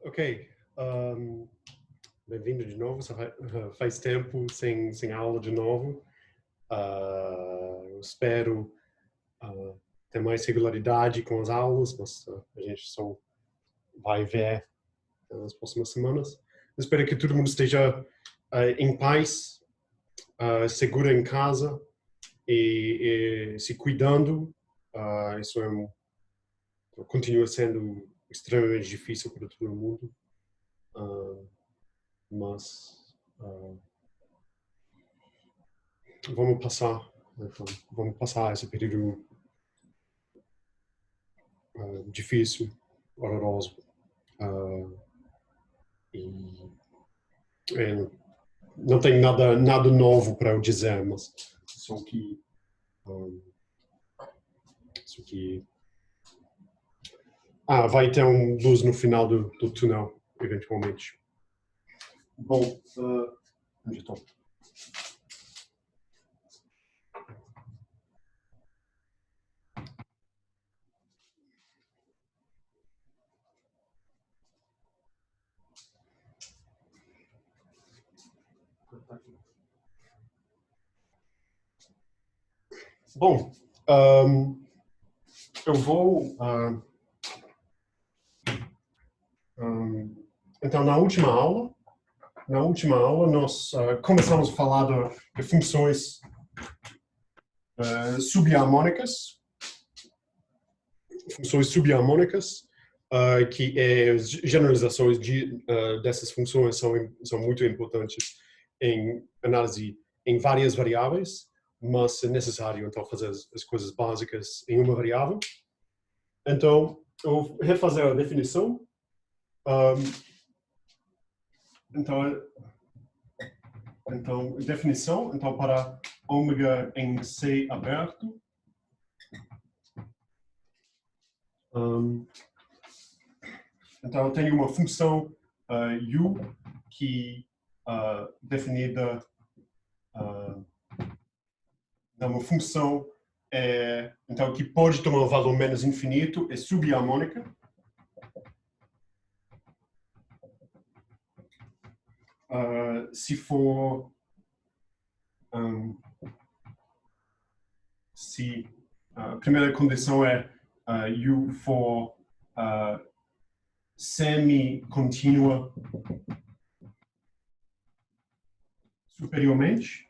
Ok, bem-vindo de novo. Faz tempo sem aula de novo. Eu espero ter mais regularidade com as aulas, mas a gente só vai ver nas próximas semanas. Eu espero que todo mundo esteja em paz, seguro em casa e se cuidando. Isso continua sendo extremamente difícil para todo mundo. Mas vamos passar esse período difícil, horroroso. Não tem nada novo para eu dizer, mas só que vai ter luz no final do túnel, eventualmente. Bom, onde estou? Bom, eu vou... então, na última aula, nós começamos a falar de funções subharmônicas. Funções subharmônicas, que as generalizações dessas funções são muito importantes em análise em várias variáveis, mas é necessário, então, fazer as coisas básicas em uma variável. Então, eu vou refazer a definição. Então, definição, então, para ômega em C aberto. Então, eu tenho uma função u que definida uma função então, que pode tomar um valor menos infinito, é subharmônica. Se for se a primeira condição é u for semi-contínua superiormente.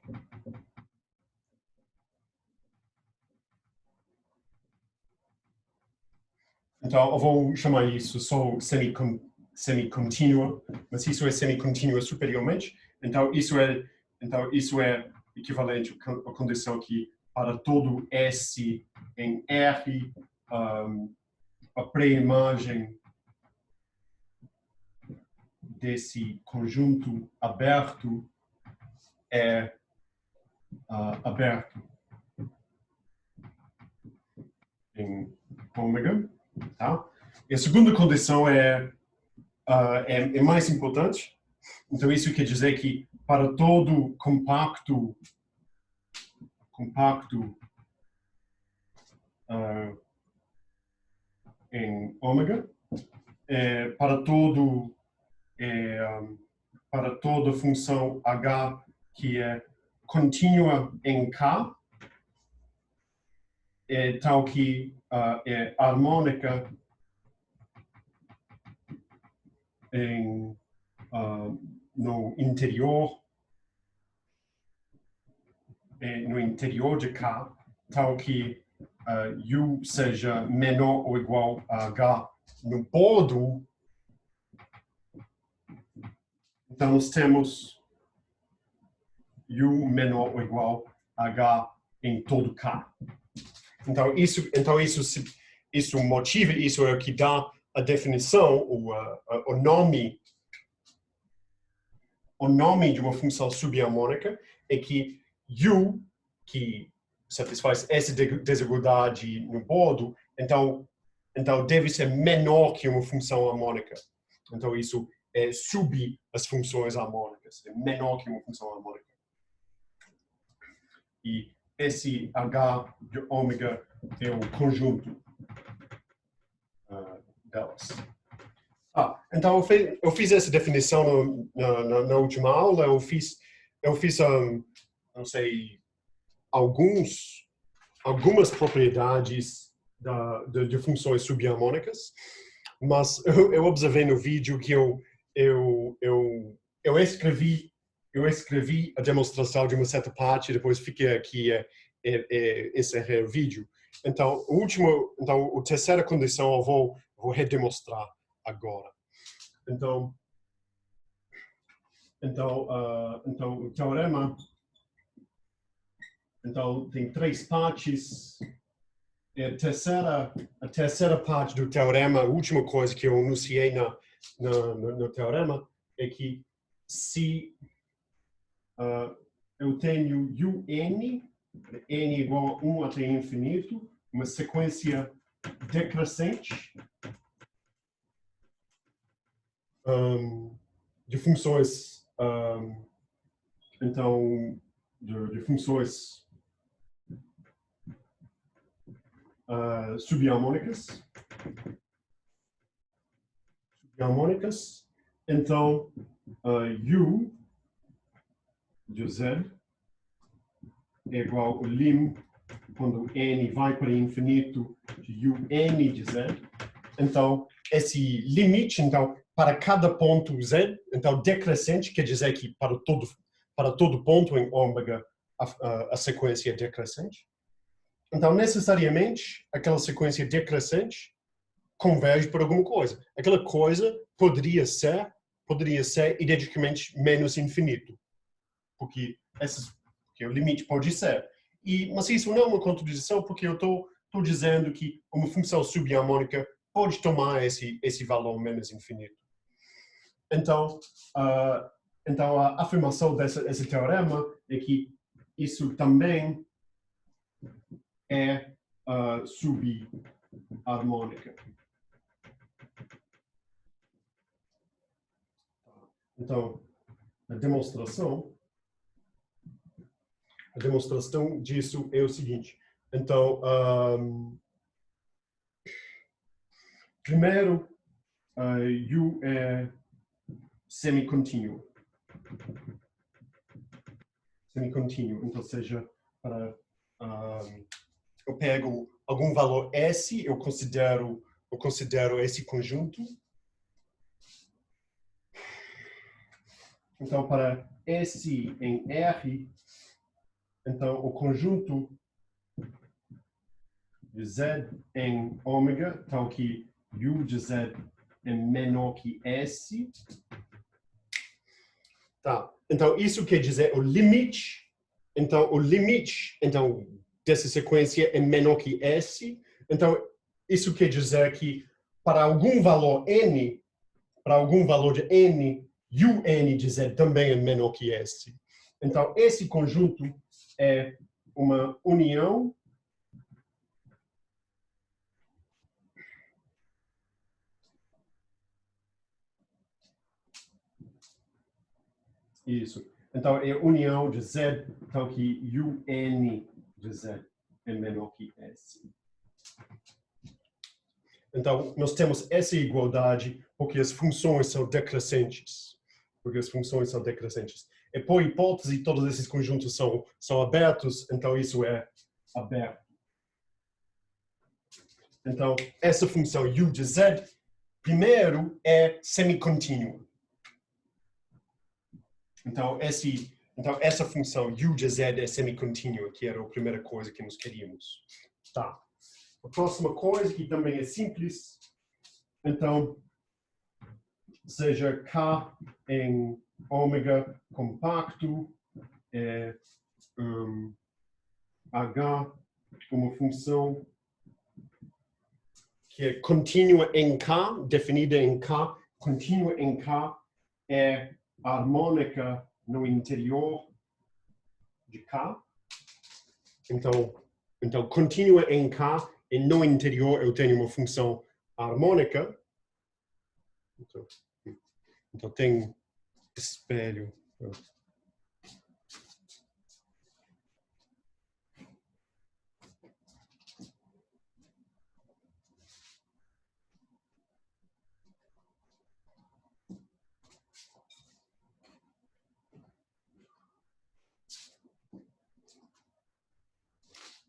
Então, eu vou chamar isso só semi-contínua, mas isso é semi-contínua superiormente. Então, isso é equivalente à condição que para todo S em R, a pré-imagem desse conjunto aberto é aberto em ômega. Tá? E a segunda condição é mais importante. Então, isso quer dizer que para todo compacto em ômega, para toda função h que é contínua em K, tal que é harmônica no interior de K, tal que U seja menor ou igual a H no bordo. Então, nós temos U menor ou igual a H em todo K. Então, isso motiva, isso é o que dá a definição, o nome de uma função subharmônica é que U, que satisfaz essa desigualdade no bordo, então deve ser menor que uma função harmônica. Então, isso é sub as funções harmônicas, é menor que uma função harmônica. E esse H de ômega é o conjunto delas. Então eu fiz essa definição na última aula. Eu fiz não sei, algumas propriedades de funções subharmônicas, mas eu observei no vídeo que eu escrevi a demonstração de uma certa parte, depois fiquei aqui encerrei o vídeo. Então a terceira condição eu vou redemonstrar agora. Então o teorema tem três partes. A terceira parte do teorema, a última coisa que eu enunciei no teorema, é que se eu tenho un, n igual a 1 até infinito, uma sequência decrescente de funções, de funções subharmônicas. Então, U de Z é igual ao lim, quando n vai para infinito, de un de Z. Então, esse limite, para cada ponto Z, decrescente, quer dizer que para todo ponto em ômega, a sequência é decrescente. Então, necessariamente, aquela sequência decrescente converge para alguma coisa. Aquela coisa poderia ser identicamente menos infinito, porque o limite pode ser. Mas isso não é uma contradição, porque eu estou dizendo que uma função subharmônica pode tomar esse valor menos infinito. Então a afirmação desse teorema é que isso também é subharmônica. Então, a demonstração disso é o seguinte. Então, primeiro, U é semicontínuo. Então, seja, eu pego algum valor S, eu considero esse conjunto. Então, para S em R, então o conjunto de Z em ômega, tal que U de Z é menor que S. Então isso quer dizer o limite dessa sequência é menor que S. Então, isso quer dizer que para algum valor N, de N, UN de Z também é menor que S. Então, esse conjunto é uma união isso. Então, é a união de Z, então que UN de Z é menor que S. Então, nós temos essa igualdade porque as funções são decrescentes. E por hipótese, todos esses conjuntos são abertos, então isso é aberto. Então, essa função U de Z, primeiro, é semicontínua. Então, essa função U de Z é semicontínua, que era a primeira coisa que nós queríamos. Tá. A próxima coisa, que também é simples, então, seja K em ômega compacto, é H, uma função que é contínua em K, definida em K, contínua em K, é harmônica no interior de K. Então contínua em K, e no interior eu tenho uma função harmônica. Então tem espelho.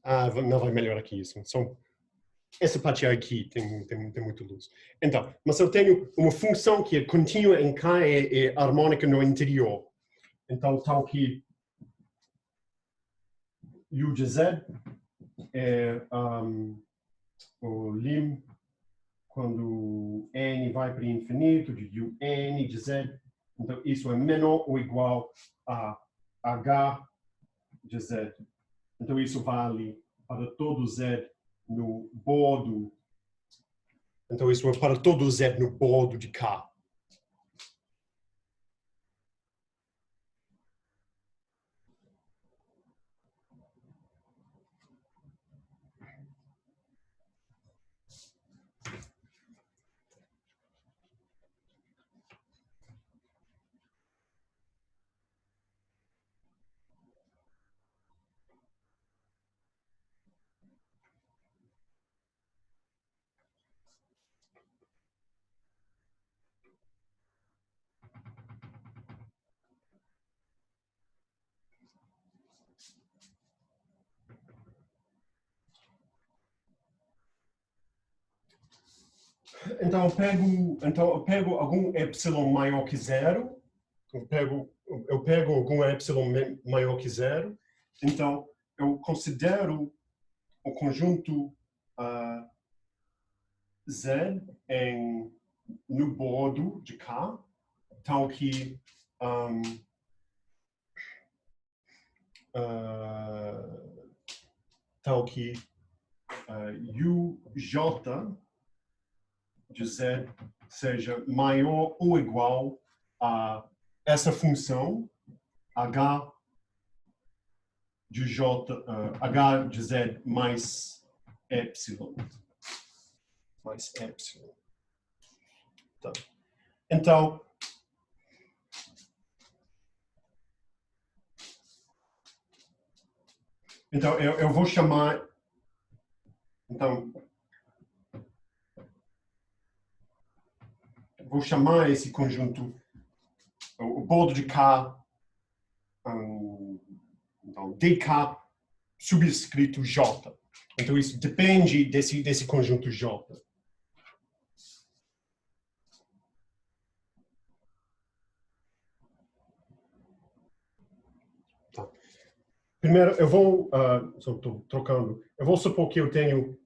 Não vai melhorar aqui isso. Essa parte aqui tem muita luz. Então, mas eu tenho uma função que é contínua em K e harmônica no interior. Então, tal que U de Z é o lim quando n vai para infinito de UN de Z. Então, isso é menor ou igual a H de Z. Então, isso vale para todo Z no bordo. Então, isso é para todo Z no bordo de K. Então eu pego algum epsilon maior que zero. Eu pego algum epsilon maior que zero. Então, eu considero o conjunto Z no bordo de K, tal que UJ de Z seja maior ou igual a essa função H de Z mais epsilon. Tá. Então, eu vou chamar. Então, vou chamar esse conjunto, o bordo de K, então, dk subscrito J. Então, isso depende desse conjunto J. Tá. Primeiro, eu vou, estou trocando, eu vou supor que eu tenho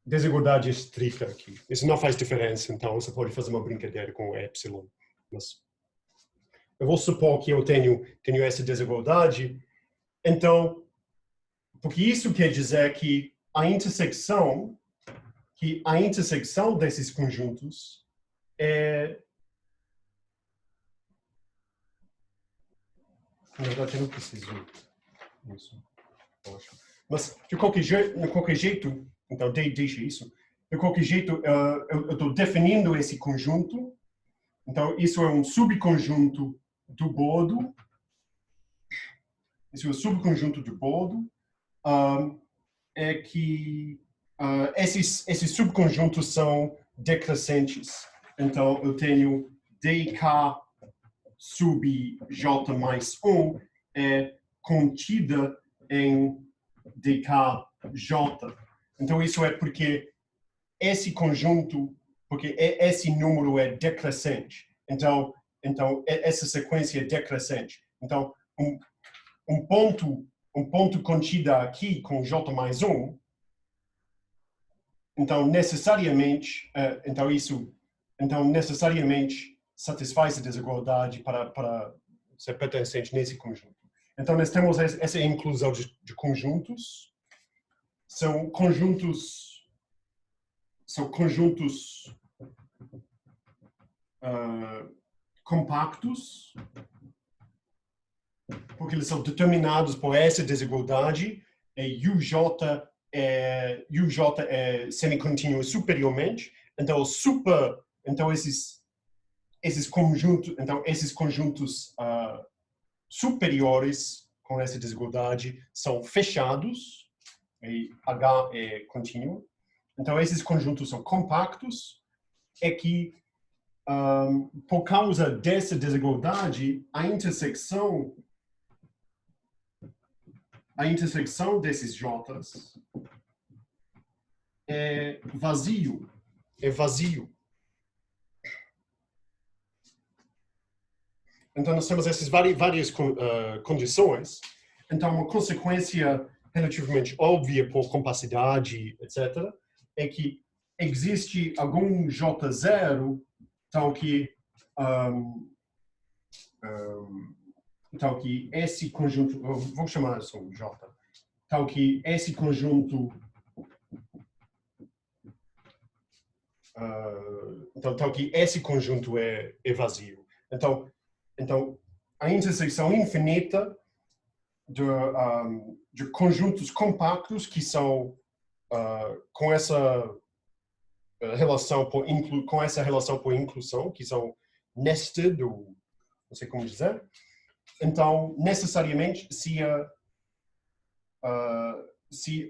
desigualdade estrita aqui. Isso não faz diferença, então você pode fazer uma brincadeira com o epsilon. Mas eu vou supor que eu tenho essa desigualdade. Então, porque isso quer dizer que a intersecção desses conjuntos é... Na verdade, eu não preciso disso. Mas, de qualquer jeito, então deixa isso. De qualquer jeito, eu estou definindo esse conjunto. Então, isso é um subconjunto do bordo. Isso é um subconjunto do bordo. É que esses subconjuntos são decrescentes. Então, eu tenho dk sub j mais 1 é contida em dkj. Então, isso é porque esse conjunto, porque esse número é decrescente. Então essa sequência é decrescente. Então, um ponto contida aqui com j mais 1, então necessariamente satisfaz a desigualdade para ser pertencente nesse conjunto. Então, nós temos essa inclusão de conjuntos. São conjuntos compactos, porque eles são determinados por essa desigualdade, e UJ é semicontínuo superiormente. Então, esses conjuntos superiores com essa desigualdade são fechados, e H é contínuo. Então, esses conjuntos são compactos, é que, por causa dessa desigualdade, a intersecção a intersecção desses j's é vazio. É vazio. Então, nós temos essas várias condições. Então, uma consequência relativamente óbvia por compacidade, etc., é que existe algum J0, tal que esse conjunto, vou chamar só J, tal que esse conjunto, tal que esse conjunto é vazio. Então, a intersecção infinita de conjuntos compactos que são com essa relação por inclusão, que são nested, ou não sei como dizer. Então, necessariamente, se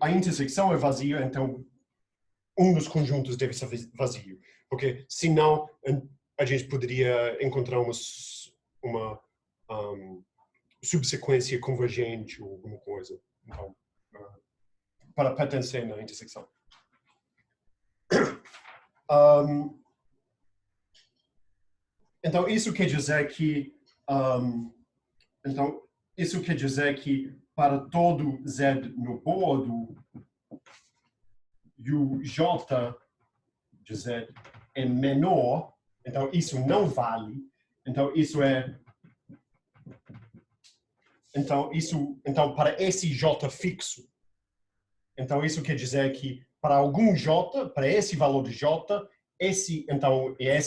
a intersecção é vazia, então um dos conjuntos deve ser vazio. Porque, senão, a gente poderia encontrar uma subsequência convergente ou alguma coisa. Então, para pertencer na intersecção. Então, isso quer dizer que para todo Z no bordo, o J de Z é menor, então isso não vale. Então, isso é... Então, para esse J fixo, então isso quer dizer que para algum J, para esse valor de J, esse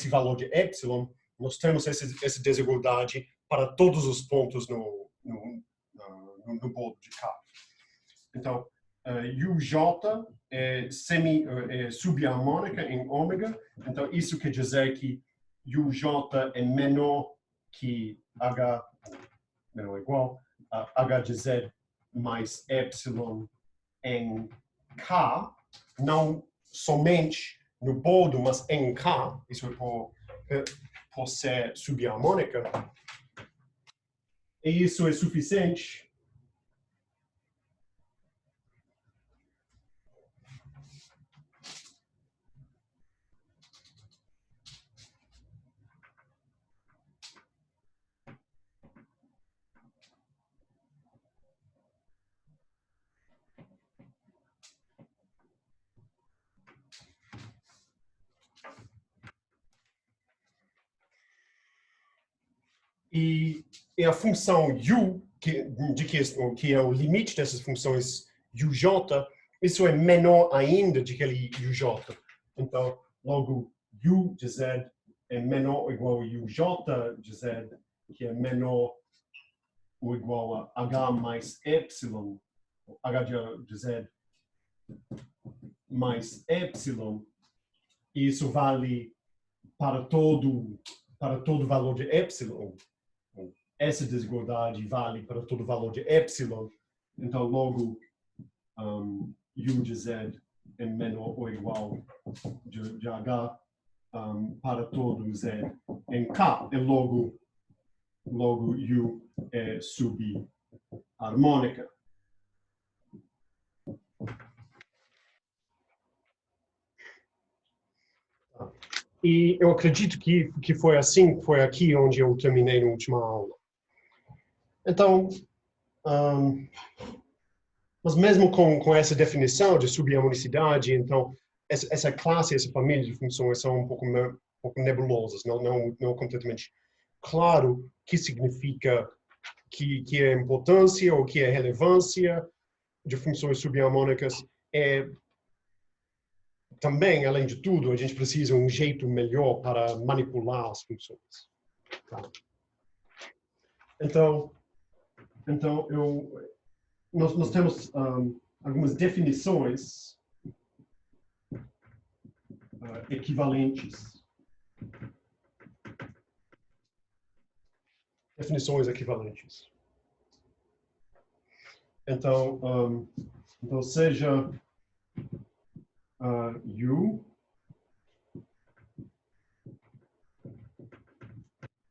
valor de epsilon, nós temos essa desigualdade para todos os pontos no bordo de K. Então, uj é subharmônica em ômega, então isso quer dizer que uj é menor que h, menor ou igual a h de z mais epsilon em K, não somente no bordo, mas em K, isso é por ser subharmônica, e isso é suficiente e a função u, que é o limite dessas funções uj, isso é menor ainda de aquele uj. Então, logo, u de z é menor ou igual a uj de z, que é menor ou igual a h mais epsilon, h de z mais epsilon, e isso vale para todo valor de epsilon. Essa desigualdade vale para todo valor de epsilon. Então, logo, u de z é menor ou igual de h para todo z em k. E logo u é subharmônica. E eu acredito que foi assim, foi aqui onde eu terminei na última aula. Então, mas mesmo com essa definição de subharmonicidade, então, essa classe, essa família de funções são um pouco nebulosas, não completamente claro o que significa, que é importância ou que é relevância de funções subharmônicas. Também, além de tudo, a gente precisa de um jeito melhor para manipular as funções. Tá? Então nós temos algumas definições equivalentes. Definições equivalentes. Então, seja u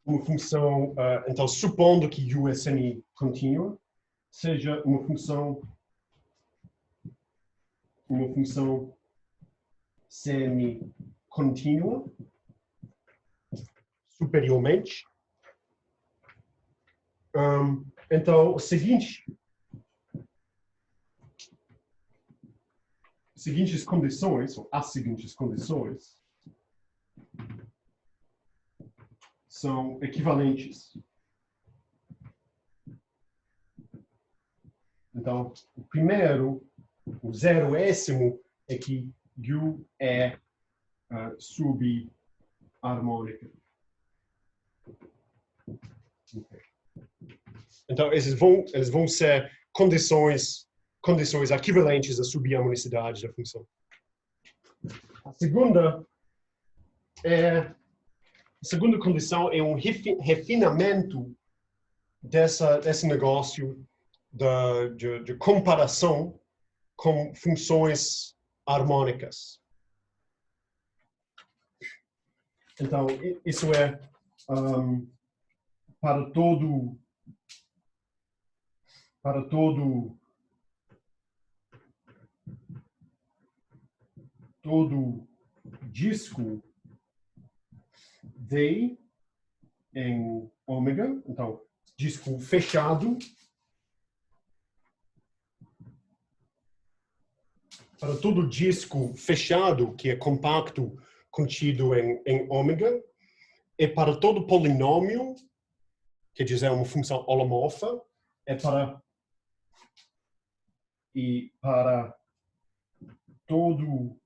uma função, então supondo que u é semi-contínua, seja uma função semi-contínua superiormente. Então, as seguintes condições, ou as seguintes condições, são equivalentes. Então, o primeiro, o 0º, é que U é subharmônica. Okay. Então, eles vão ser condições equivalentes à subharmonicidade da função. A segunda condição é um refinamento desse negócio de comparação com funções harmônicas. Então, isso é para todo disco D em ômega, então disco fechado, para todo disco fechado que é compacto contido em ômega, e para todo polinômio, quer dizer uma função holomorfa, e para todo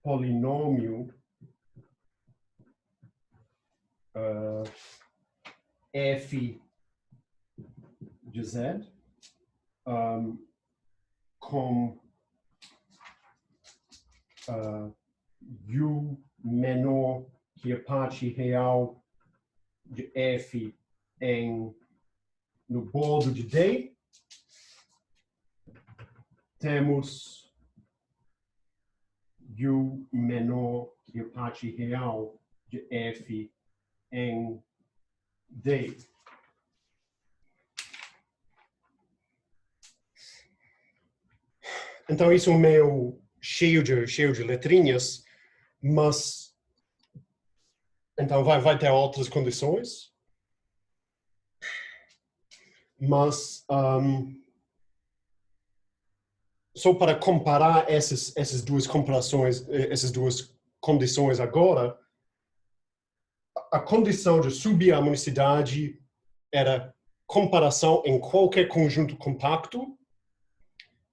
polinômio f de z com u menor que a parte real de f no bordo de D, temos u menor que a parte real de f em D. Então, isso é meio cheio de letrinhas, mas então vai ter outras condições, mas só para comparar essas duas comparações, essas duas condições agora, a condição de subharmonicidade era comparação em qualquer conjunto compacto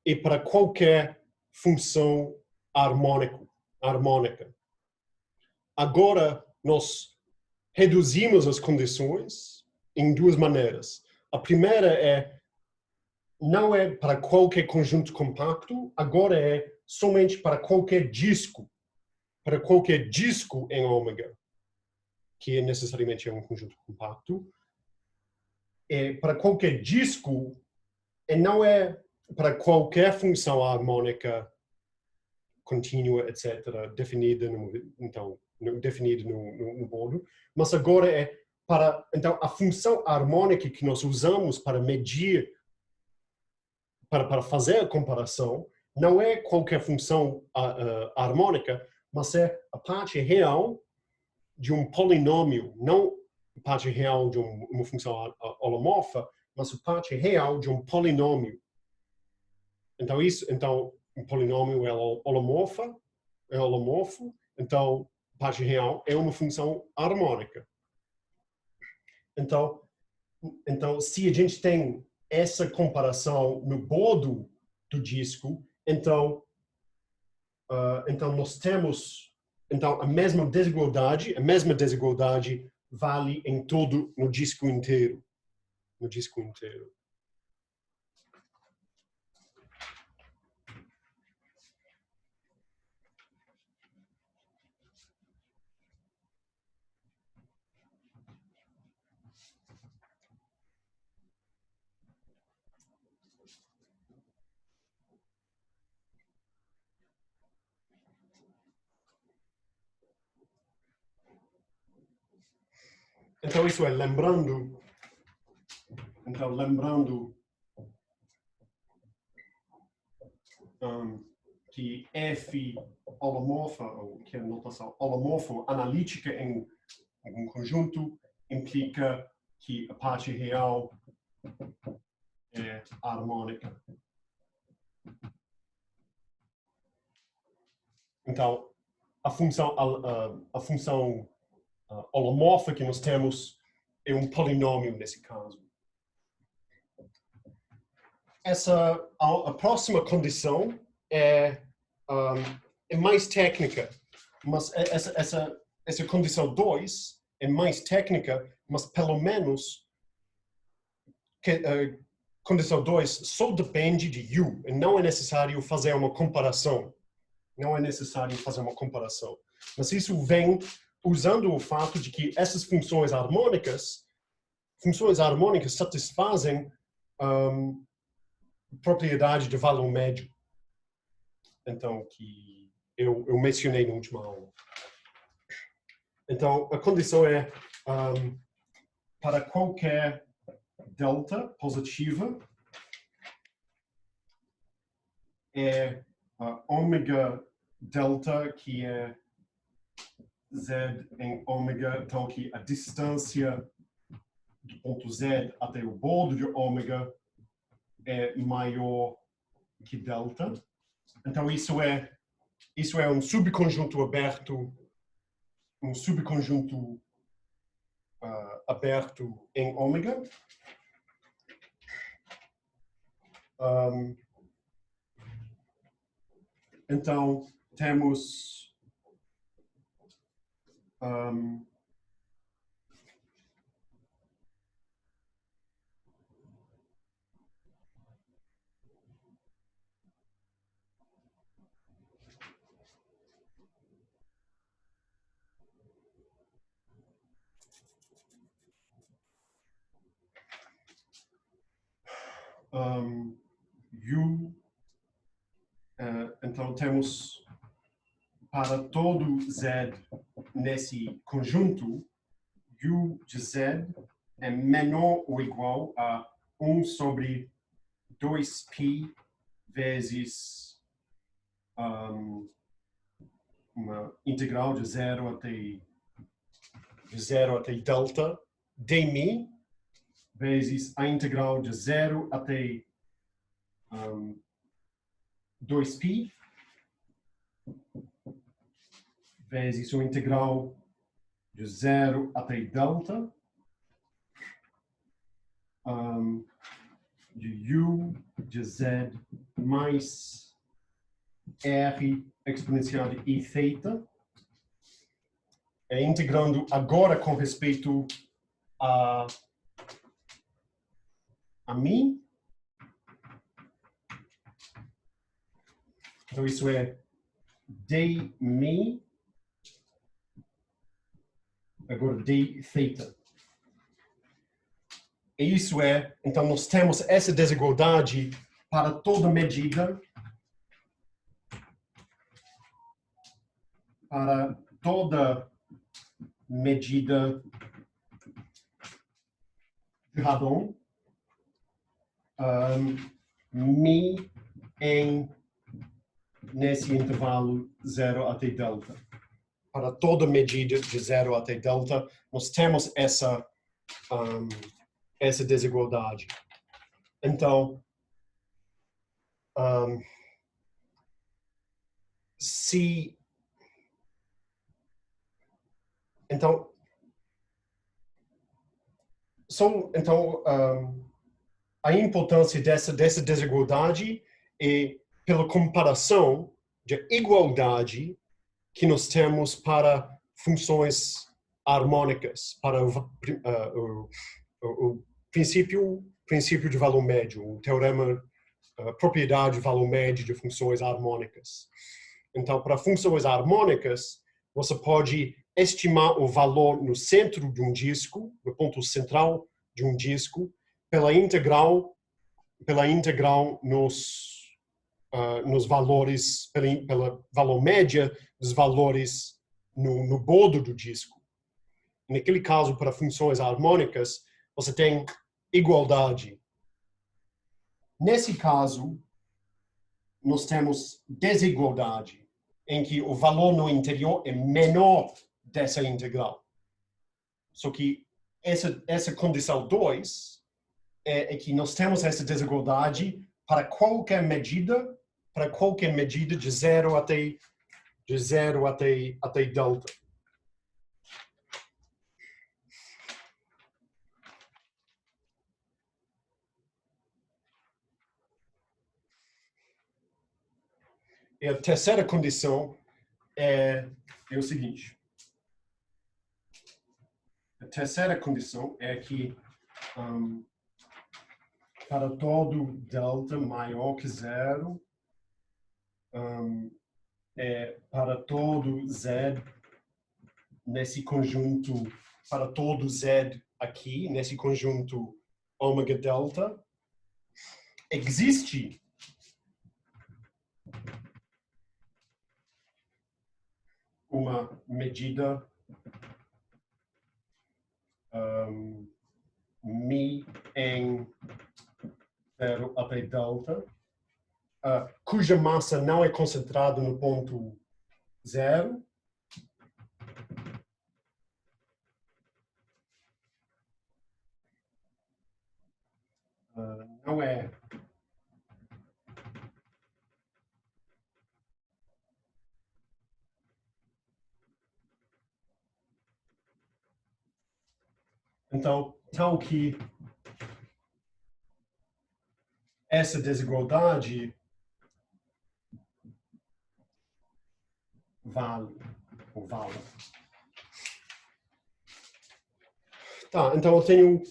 e para qualquer função harmônica. Agora, nós reduzimos as condições em duas maneiras. A primeira não é para qualquer conjunto compacto, agora é somente para qualquer disco em ômega, que necessariamente é um conjunto compacto. E para qualquer disco, e não é para qualquer função harmônica contínua, etc., definida no bordo, mas agora é para, então, a função harmônica que nós usamos para medir, para fazer a comparação, não é qualquer função harmônica, mas é a parte real de um polinômio, não a parte real de uma função holomorfa, mas a parte real de um polinômio. Então, um polinômio é holomorfo, então a parte real é uma função harmônica. Então, se a gente tem essa comparação no bordo do disco, então nós temos a mesma desigualdade vale no disco inteiro. Então, isso é lembrando que F holomorfa, ou que é a notação holomorfo analítica em um conjunto, implica que a parte real é harmônica. Então, a função holomorfa que nós temos é um polinômio nesse caso. A próxima condição é mais técnica, mas essa condição 2 é mais técnica, mas pelo menos condição 2 só depende de U, e não é necessário fazer uma comparação. Não é necessário fazer uma comparação. Mas isso vem usando o fato de que essas funções harmônicas satisfazem propriedade de valor médio. Então, que eu mencionei na última aula. Então, a condição é para qualquer delta positiva é ômega delta, que é z em ômega, então que a distância do ponto z até o bordo de ômega é maior que delta. Então isso é um subconjunto aberto, aberto em ômega. Então temos então temos para todo z nesse conjunto, U de z é menor ou igual a 1 sobre 2π vezes uma integral de 0 até delta dmi vezes a integral de 0 até 2π vezes o integral de 0 até delta de U de z mais R exponencial de I θ, integrando agora com respeito a mim. Então isso é dmi, agora d θ. E isso é, então nós temos essa desigualdade para toda medida, de radon, mi nesse intervalo 0 até delta. Para toda medida de 0 até delta, nós temos essa desigualdade. Então, a importância dessa desigualdade é pela comparação de igualdade que nós temos para funções harmônicas, para o princípio de valor médio, o teorema propriedade de valor médio de funções harmônicas. Então, para funções harmônicas, você pode estimar o valor no centro de um disco, no ponto central de um disco, pela integral nos valores, pela valor média dos valores no bordo do disco. Naquele caso, para funções harmônicas, você tem igualdade. Nesse caso, nós temos desigualdade, em que o valor no interior é menor dessa integral. Só que essa condição 2 é que nós temos essa desigualdade para qualquer medida de 0 até delta. E a terceira condição é o seguinte. A terceira condição é que para todo delta maior que 0, para todo z nesse conjunto, para todo z aqui, nesse conjunto ômega delta, existe uma medida mi em 0 até delta, cuja massa não é concentrada no ponto 0, não é então, tal que essa desigualdade vale. Tá, então eu tenho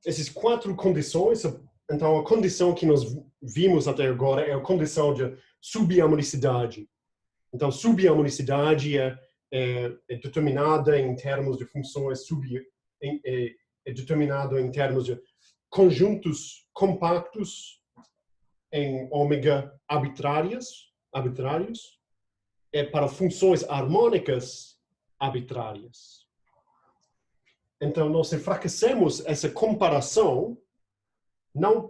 essas 4 condições. Então a condição que nós vimos até agora é a condição de subharmonicidade. Então subharmonicidade é determinada em termos de funções é determinado em termos de conjuntos compactos em ômega arbitrários, para funções harmônicas arbitrárias. Então, nós enfraquecemos essa comparação, não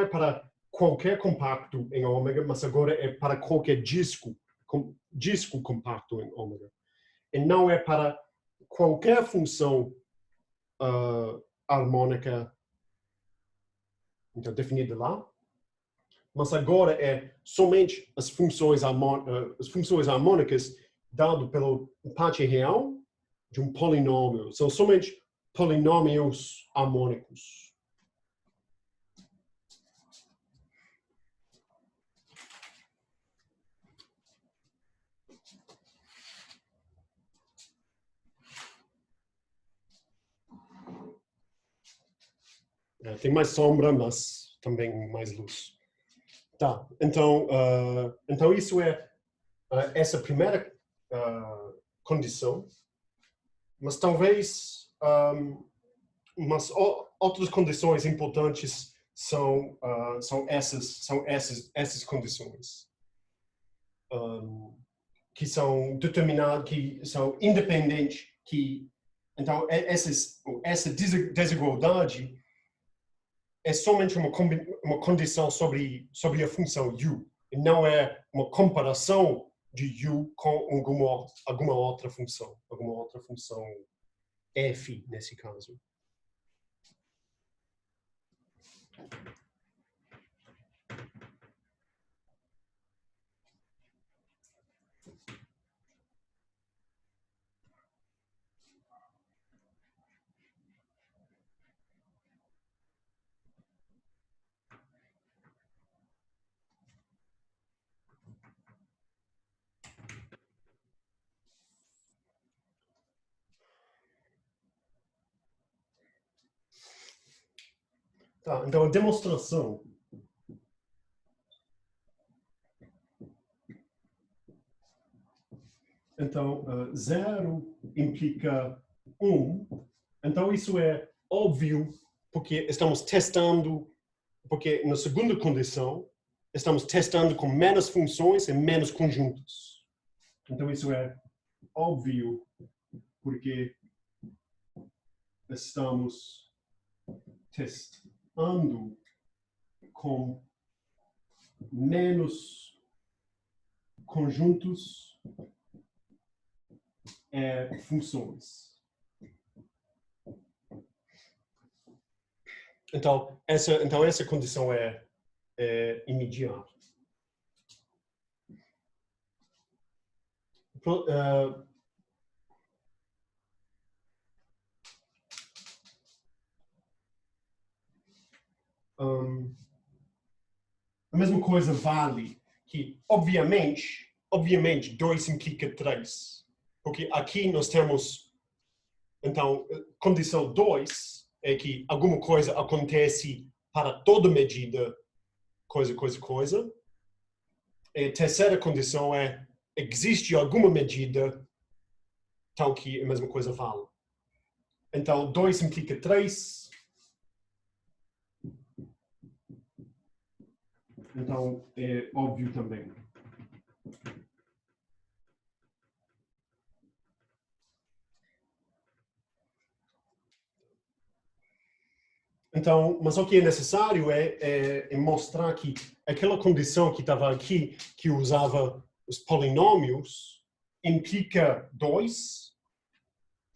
é para qualquer compacto em ômega, mas agora é para qualquer disco compacto em ômega. E não é para qualquer função harmônica, então, definida lá, mas agora é somente as funções harmônicas dado pela parte real de um polinômio. São somente polinômios harmônicos. Tem mais sombra, mas também mais luz. Tá, então isso é essa primeira condição, mas talvez outras condições importantes são essas condições que são determinadas, que são independentes, então essa desigualdade é somente uma condição sobre a função u, e não é uma comparação de u com alguma outra função f, nesse caso. Tá, então a demonstração. Então, 0 implica 1. Então, isso é óbvio, porque estamos testando, porque na segunda condição, estamos testando com menos funções e menos conjuntos. Então, isso é óbvio, porque estamos testando com menos conjuntos funções. Então essa condição é imediata. A mesma coisa vale que, obviamente, 2 implica 3. Porque aqui nós temos, então, condição 2 é que alguma coisa acontece para toda medida, coisa. E a terceira condição é, existe alguma medida tal que a mesma coisa vale. Então, 2 implica 3. Então, é óbvio também. Então, mas o que é necessário é mostrar que aquela condição que estava aqui, que usava os polinômios, implica 2,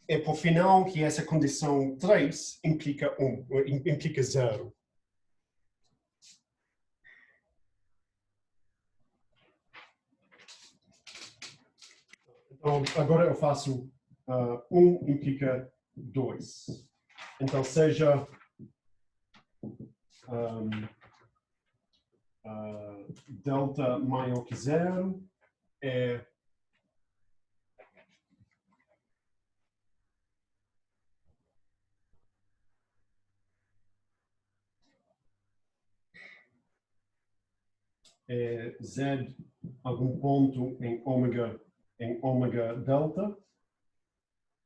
e por final que essa condição 3 implica 0. Então, agora eu faço 1 implica 2. Então, seja delta maior que 0 é z algum ponto em ômega delta,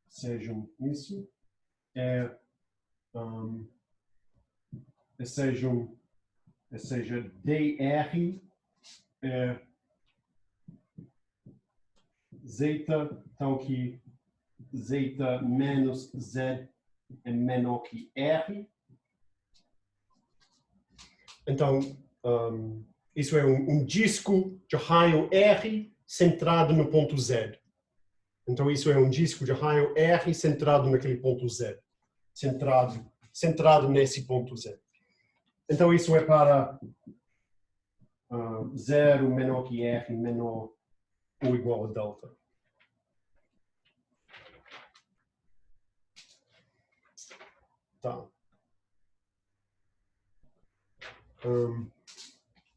sejam isso, seja dr zeta, tal que zeta menos z é menor que r. Então, isso é um disco de raio R centrado no ponto Z. Então, isso é um disco de raio R centrado naquele ponto Z. Centrado nesse ponto Z. Então, isso é para 0 menor que R menor ou igual a delta. Tá.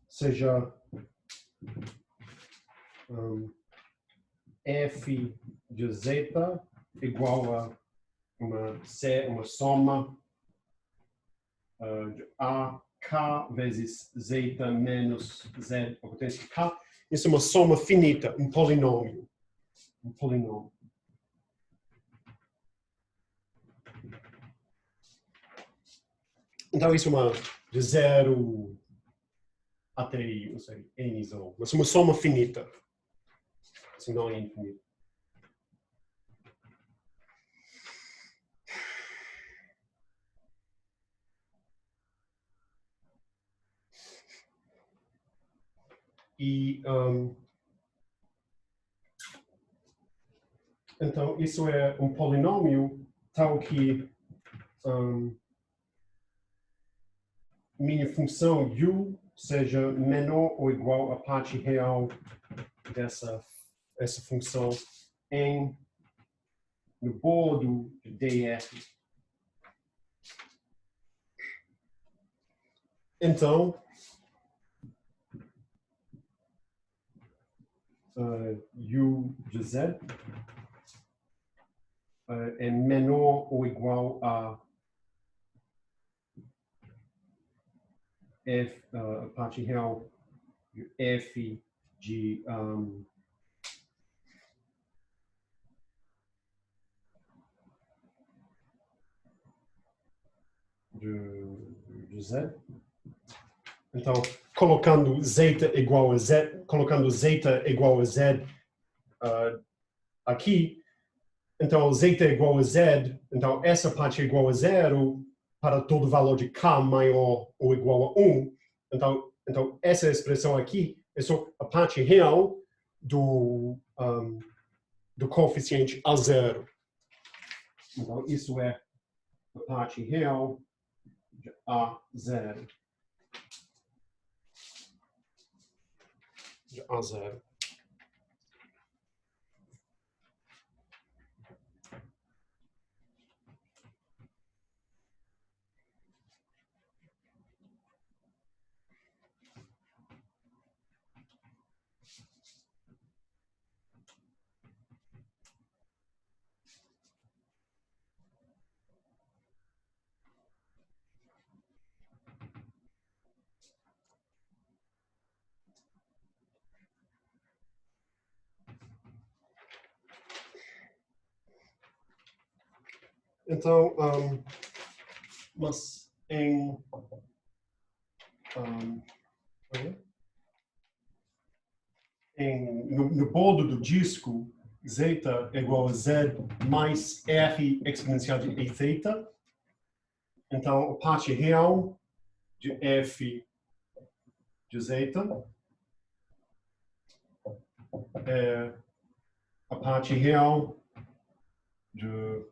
Seja f de zeta igual a uma soma de a k vezes zeta menos z a potência de k. Isso é uma soma finita, um polinômio. Então, isso é uma de 0 até, não sei, n, mas uma soma finita. Assim, não é infinito. E, então, isso é um polinômio tal que minha função u seja menor ou igual à parte real essa função no bordo de dr. Então, u de z é menor ou igual a f, a parte real de f de z. Então, colocando zeta igual a z aqui, então zeta igual a z, então essa parte é igual a 0 para todo valor de k maior ou igual a 1, Então essa expressão aqui é só a parte real do coeficiente a zero. Então, isso é a parte real de a zero. De a zero. Então, mas no bordo do disco, zeta é igual a z mais r exponencial de e θ. Então, a parte real de f de zeta é a parte real de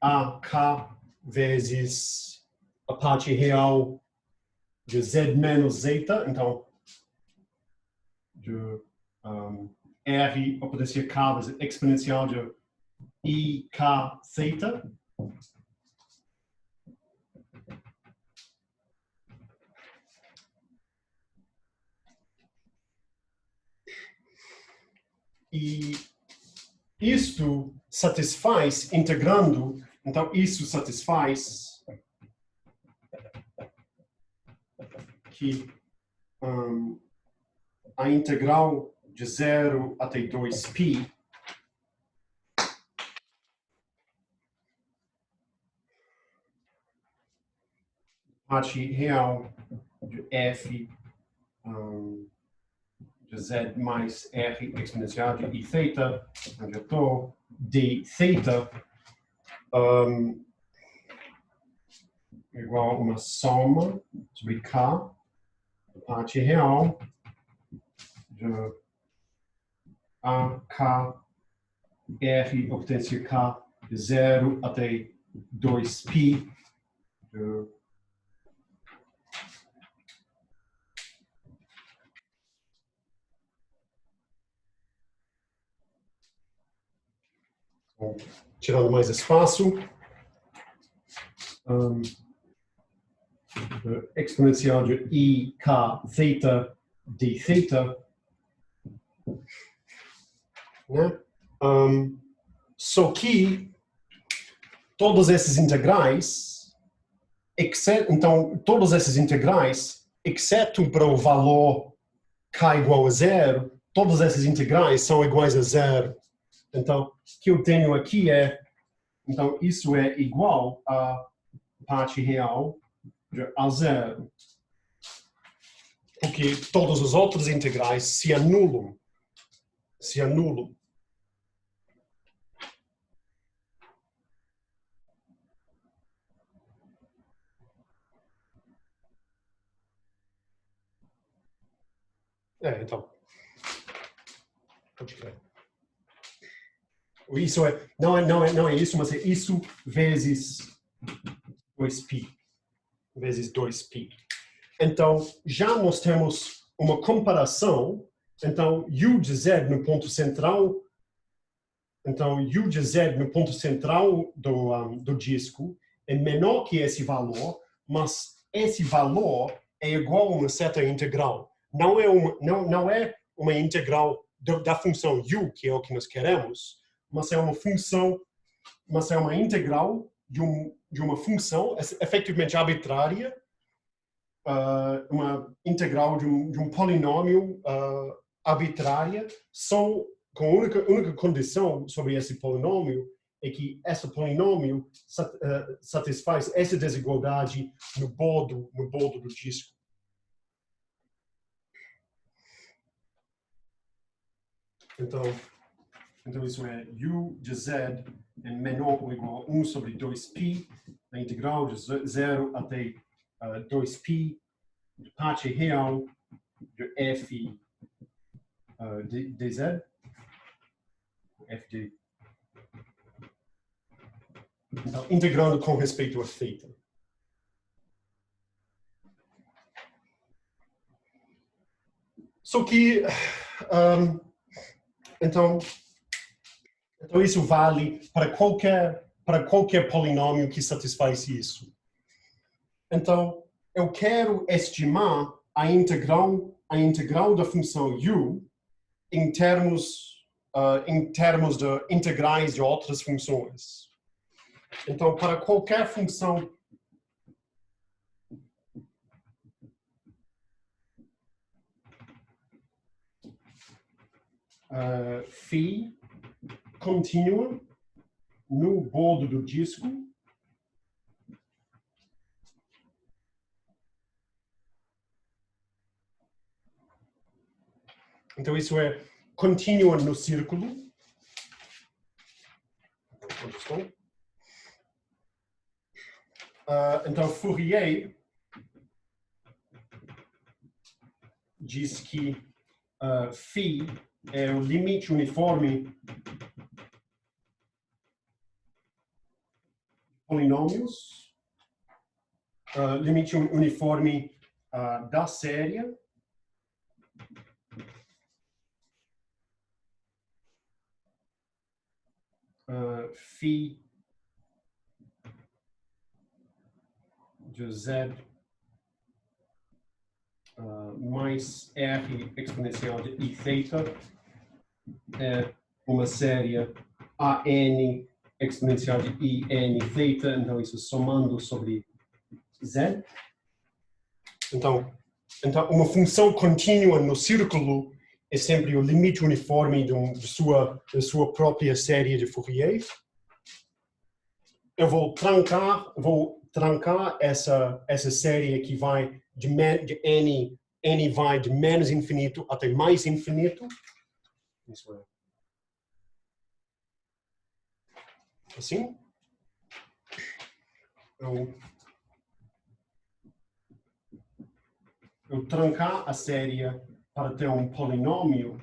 AK vezes a parte real de z menos zeta. Então, de r potencial k vezes exponencial de IK θ. E isto satisfaz integrando, então isso satisfaz que a integral de 0 até 2π parte real de f de z mais r exponencial de i θ, onde eu estou, d θ, igual a uma soma sobre k, a parte real de a k r potência k de 0 até 2π de tirando mais espaço, exponencial de i k θ d θ, né? Só que todos esses integrais, então todos esses integrais, exceto para o valor k igual a zero, todos esses integrais são iguais a zero. Então, o que eu tenho aqui é, então isso é igual a parte real de a zero. Porque todos os outros integrais se anulam. Se anulam. Então. Pode crer. Isso não é isso, mas é isso vezes 2π. Vezes 2π. Então, já nós temos uma comparação. Então, u de z no ponto central. Então, u de z no ponto central do disco é menor que esse valor, mas esse valor é igual a uma certa integral. Não é uma integral da função u, que é o que nós queremos, mas é uma função, mas é uma integral de uma função efetivamente arbitrária, uma integral de um polinômio arbitrária, só com a única condição sobre esse polinômio é que esse polinômio satisfaz essa desigualdade no bordo do disco. Então isso é u de z é menor ou igual a 1 sobre 2π, a integral de 0 até 2π de parte real de f dz, f de... Então, integrando com respeito a θ. Só que, então isso vale para qualquer polinômio que satisfaz isso. Então, eu quero estimar a integral da função u em termos de integrais de outras funções. Então, para qualquer função φ contínua no bordo do disco, então isso é contínua no círculo. Então Fourier diz que φ é o limite uniforme de polinômios, limite uniforme da série φ de z mais r exponencial de iθ é uma série an exponencial de inθ, então isso somando sobre z. Então uma função contínua no círculo é sempre o limite uniforme de sua própria série de Fourier. Eu vou trancar essa série que vai de n vai de menos infinito até mais infinito. Isso é assim. Eu trancar a série para ter um polinômio.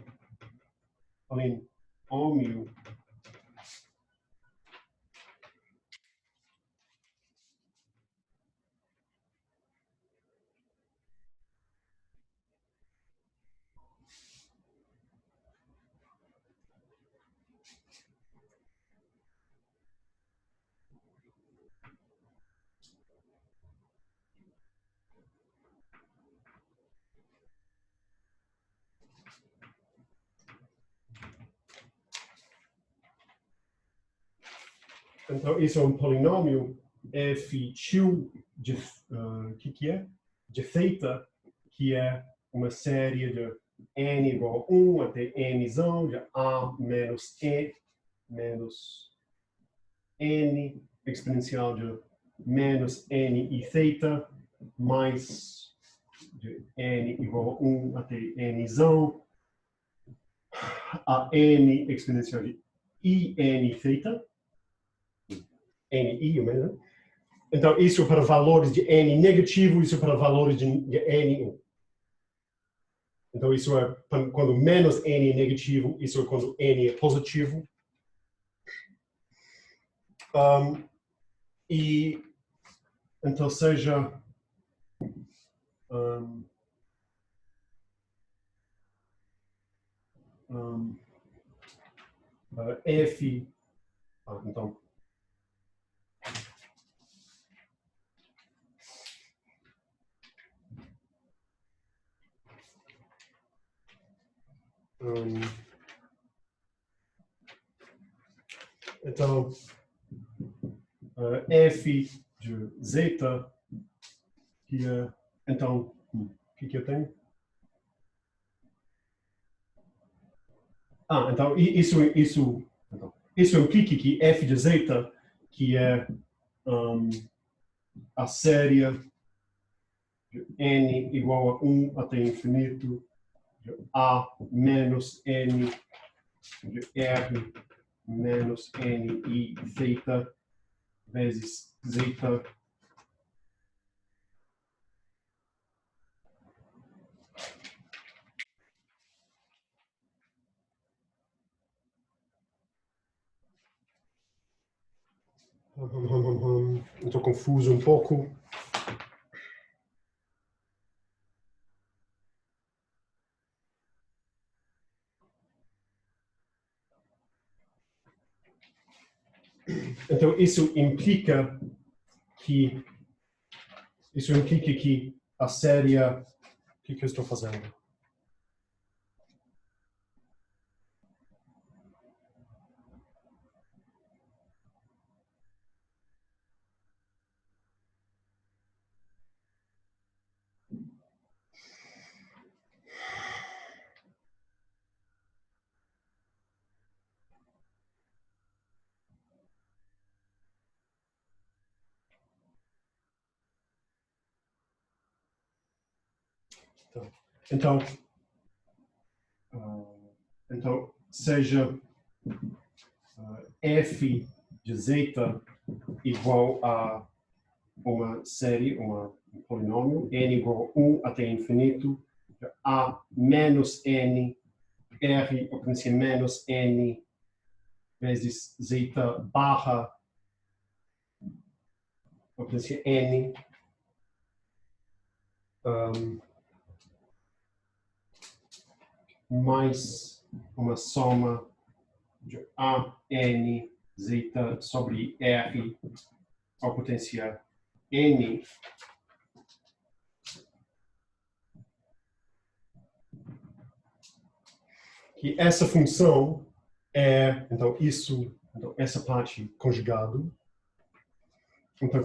Então, isso é um polinômio f de de θ, que é uma série de n igual a 1 até nzão de a menos e menos n exponencial de menos n e θ mais de n igual a 1 até nzão a n exponencial de i n θ. NI, mesmo. Então, isso para valores de N negativo, isso para valores de N1. Então, isso é quando menos N é negativo, isso é quando N é positivo. E, então, seja... F... então... então, f de zeta, que é, então, o que eu tenho? Então, isso implica que f de zeta, que é a série de n igual a 1 até infinito, de a menos n de r menos n e θ vezes zeta Estou confuso um pouco. Então, isso implica que a série... O que eu estou fazendo? Então, seja f de zeta igual a uma série, um polinômio, n igual a 1 até infinito, a menos n, r, a potência menos n, vezes zeta barra a potência n, mais uma soma de a n zeta sobre r a potência n, que essa função é, então, essa parte conjugado. Então,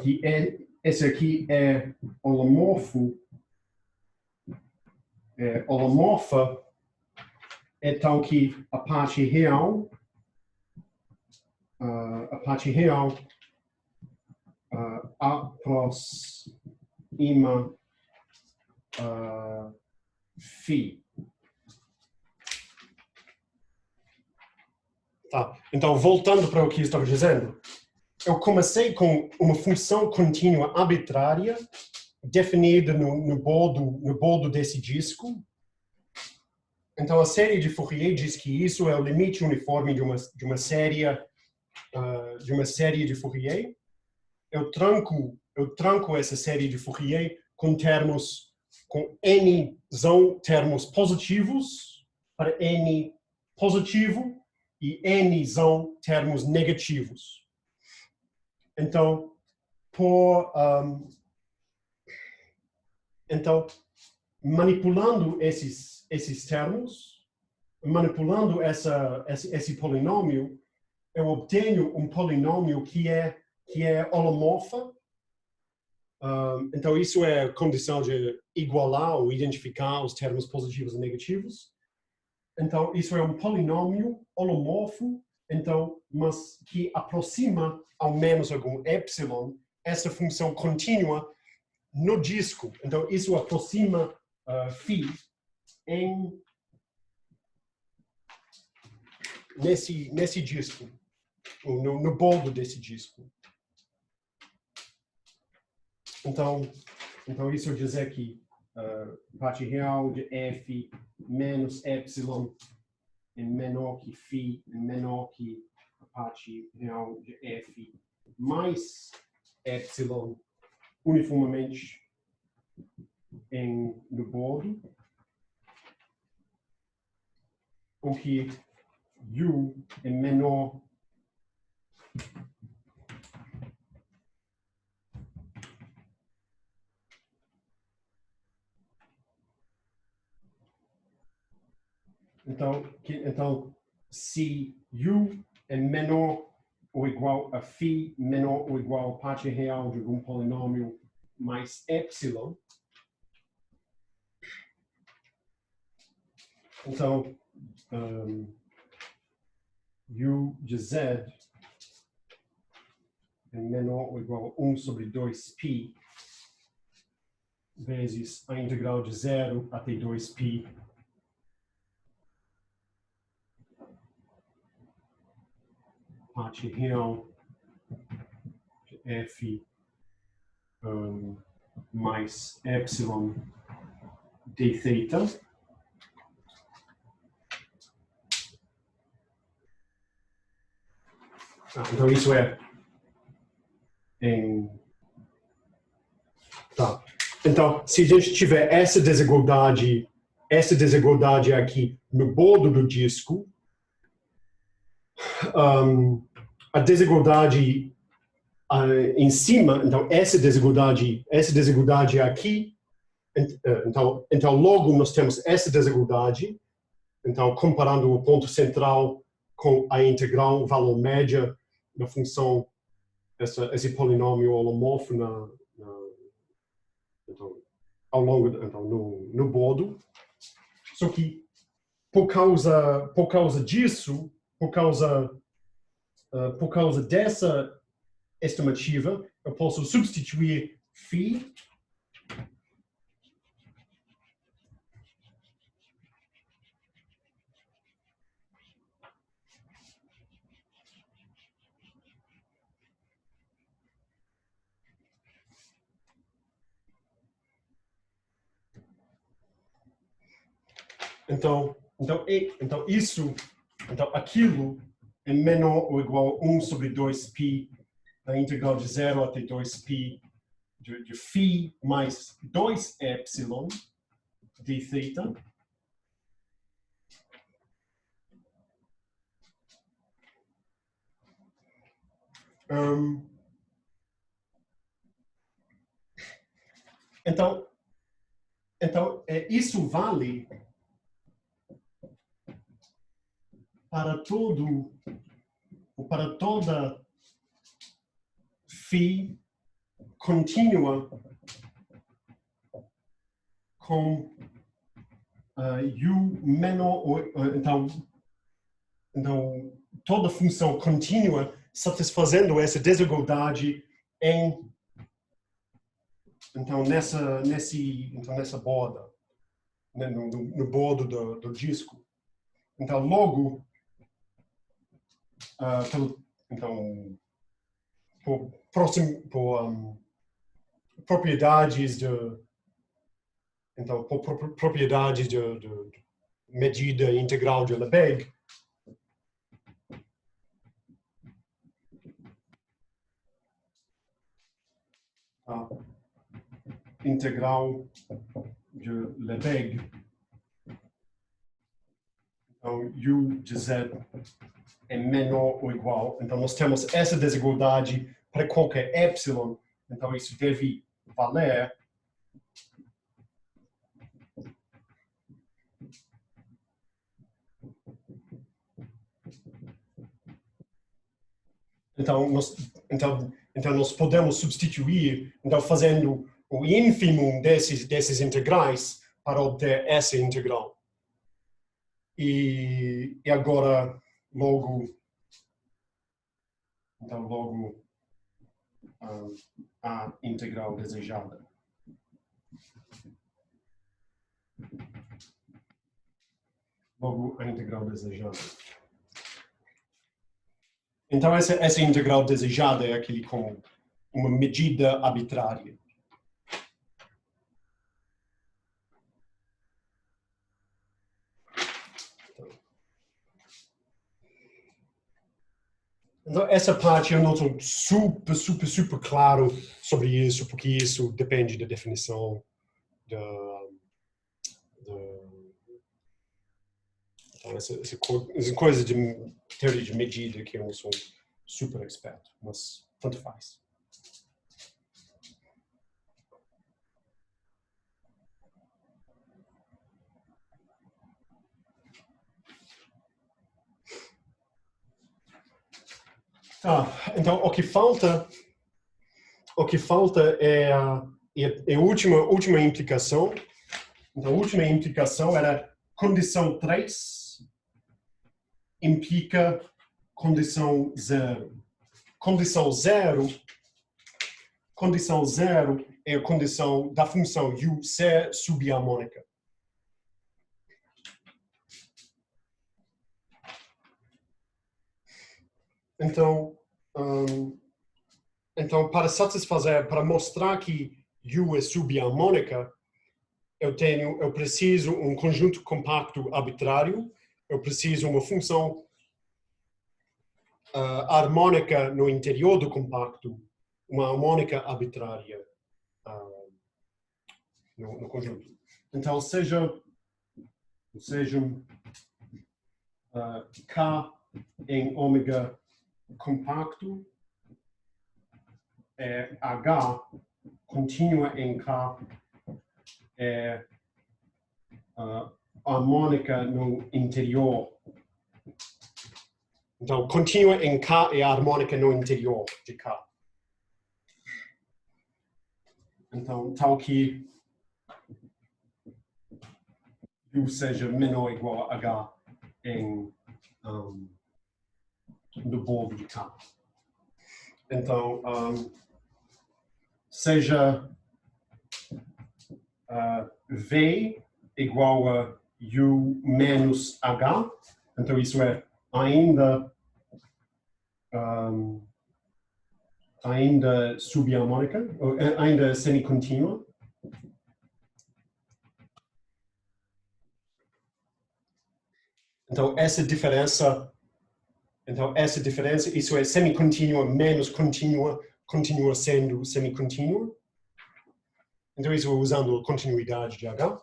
esse aqui é holomorfo, holomorfa, é tal que a parte real aproxima φ. Tá. Então, voltando para o que eu estava dizendo, eu comecei com uma função contínua arbitrária definida no bordo desse disco. Então, a série de Fourier diz que isso é o limite uniforme de uma série de Fourier. Eu tranco essa série de Fourier com n são termos positivos para n positivo e n são termos negativos. Então, manipulando esses termos, manipulando esse polinômio, eu obtenho um polinômio que é holomorfa. Então, isso é a condição de igualar ou identificar os termos positivos e negativos. Então, isso é um polinômio holomorfo, então, mas que aproxima ao menos algum epsilon essa função contínua no disco. Então, isso aproxima φ nesse disco, no bordo desse disco. Então isso quer dizer que parte real de f menos epsilon é menor que φ, é menor que a parte real de f mais epsilon uniformemente no bordo, o que u é menor Então, se u é menor ou igual a φ, menor ou igual a parte real de um polinômio mais epsilon, então, u de z é menor ou igual a 1 sobre 2π vezes a integral de 0 até 2π parte real de f mais epsilon d θ. Então, isso é Tá. Então, se a gente tiver essa desigualdade aqui no bordo do disco, a desigualdade em cima, então essa desigualdade aqui, então logo nós temos essa desigualdade, então comparando o ponto central com a integral valor média da função, esse polinômio holomorfo então, ao longo no bordo. Só que por causa disso, por causa dessa estimativa, eu posso substituir φ Então aquilo é menor ou igual a 1 sobre 2π da integral de 0 até 2π de φ mais 2ε de θ. Então isso vale para toda φ contínua com u menor ou então toda função contínua satisfazendo essa desigualdade nessa borda, né, no bordo do disco. Então logo por propriedades de medida integral de Lebesgue, integral de Lebesgue, então u de z é menor ou igual, então nós temos essa desigualdade para qualquer epsilon, então isso deve valer então nós podemos substituir, então fazendo o ínfimo desses integrais para obter essa integral. E agora logo a integral desejada. Logo a integral desejada. Então essa integral desejada é aquele com uma medida arbitrária. Então, essa parte eu não estou super claro sobre isso, porque isso depende da definição então, essa coisa de teoria de medida que eu não sou super experto, mas tanto faz. Então o que falta é a última implicação. Então a última implicação era condição 3 implica condição 0. Condição 0 é a condição da função u ser subharmônica. Então, para mostrar que u é subharmônica, eu preciso um conjunto compacto arbitrário, eu preciso uma função harmônica no interior do compacto uma harmônica arbitrária no conjunto. Então, sejam K em ômega compacto, H contínua em K é harmônica no interior. Então, contínua em K é harmônica no interior de K. Então, tal que U seja menor ou igual a H no bordo de K. Então, seja V igual a U menos H, então isso é ainda subharmônica, ainda semicontínua. Então essa diferença, isso é semicontínua menos contínua, continua sendo semicontínua. Então isso usando a continuidade de H.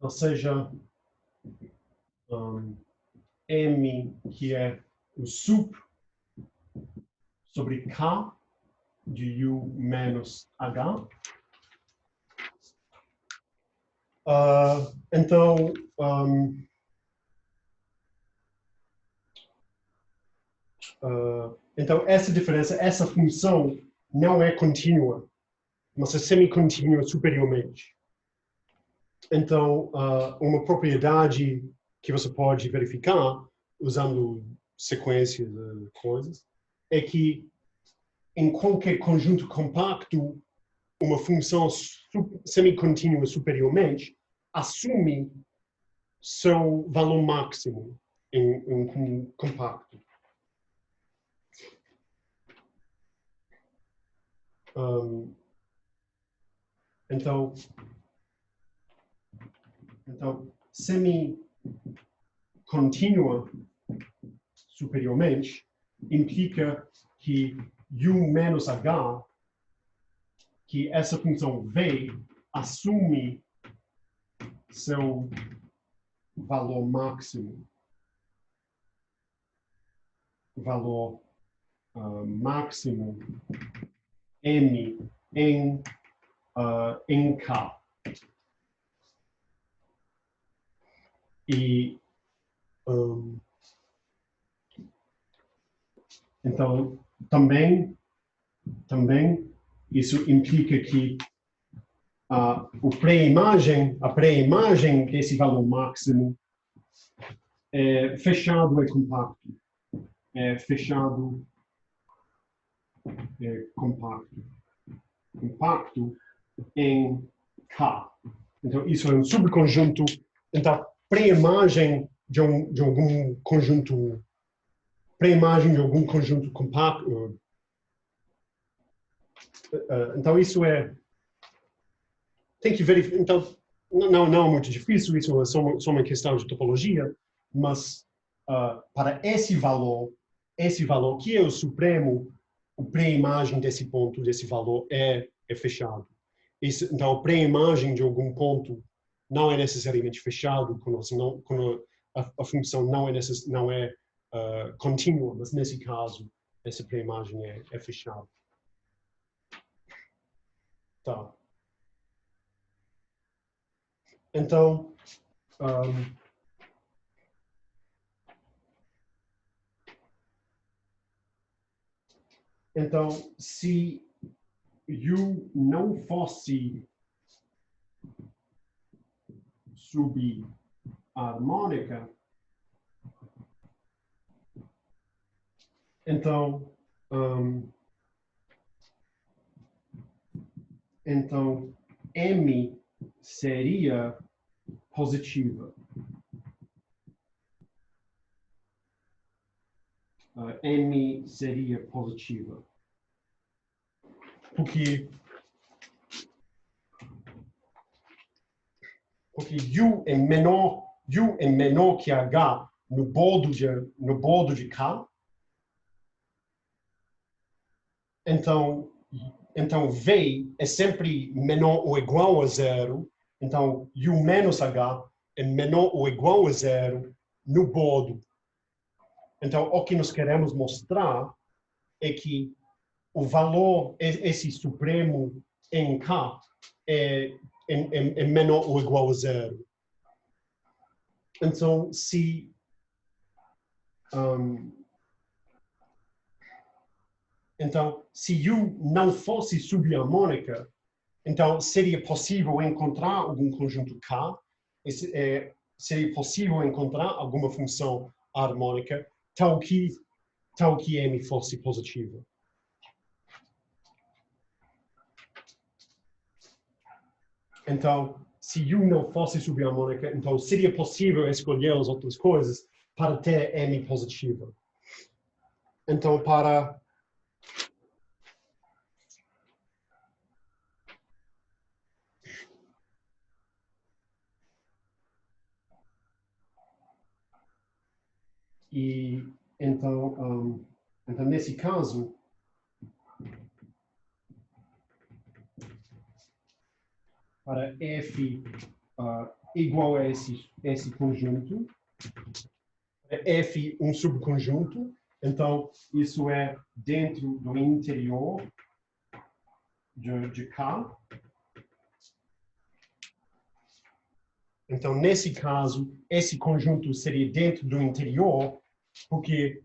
Ou seja, M, que é o sup sobre K de U menos H. Então, essa diferença, essa função não é contínua, mas é semicontínua superiormente. Então, uma propriedade que você pode verificar usando sequências de coisas é que em qualquer conjunto compacto, uma função semicontínua superiormente assume seu valor máximo em um compacto. Então, semi-contínua superiormente implica que U menos H, que essa função V assume seu valor máximo, máximo M em K. E então também isso implica que a pré-imagem desse valor máximo é fechado, é compacto. Compacto em K. Então, isso é um subconjunto. Então, pré-imagem de algum conjunto, compacto. Então, isso tem que verificar. Então, não é muito difícil, isso é só uma questão de topologia, mas para esse valor que é o supremo, a pré-imagem desse ponto, desse valor, é fechado. Então, a pré-imagem de algum ponto não é necessariamente fechado quando a função não é contínua, mas nesse caso, essa pré-imagem é fechada. Tá. Então, se U não fosse harmônica, então, então M seria positiva. M seria positiva. Porque U é menor que H no bordo de K. Então V é sempre menor ou igual a zero. Então, U menos H é menor ou igual a zero no bordo. Então, o que nós queremos mostrar é que o valor, esse supremo em K, é menor ou igual a zero. Então, se U não fosse subharmônica, então seria possível encontrar algum conjunto K, seria possível encontrar alguma função harmônica tal que M fosse positiva. Então, se U não fosse subharmônica, então seria possível escolher as outras coisas para ter M positiva. Então, então, nesse caso, para F igual a esse conjunto, F um subconjunto, então isso é dentro do interior de K. Então, nesse caso, esse conjunto seria dentro do interior, porque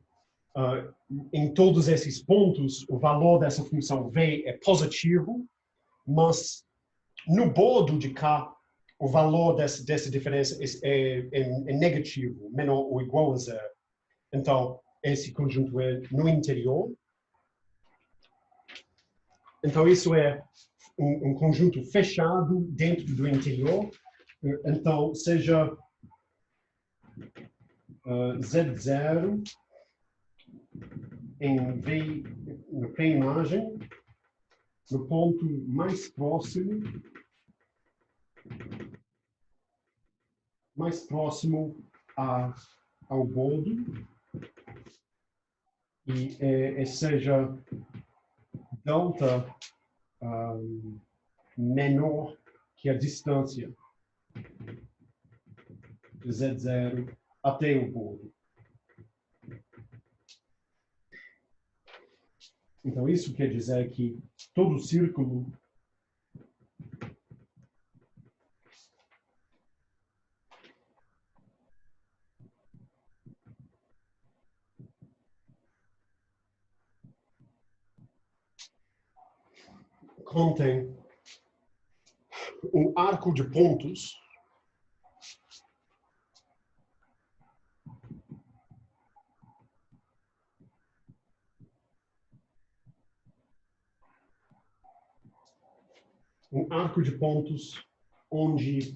em todos esses pontos, o valor dessa função V é positivo, mas no bordo de K, o valor dessa diferença é negativo, menor ou igual a zero. Então, esse conjunto é no interior. Então, isso é um conjunto fechado dentro do interior. Então, seja Z0 em V, no P-imagem, no ponto mais próximo ao bordo, e seja delta menor que a distância de Z0 até o bordo. Então, isso quer dizer que todo círculo contém um arco de pontos onde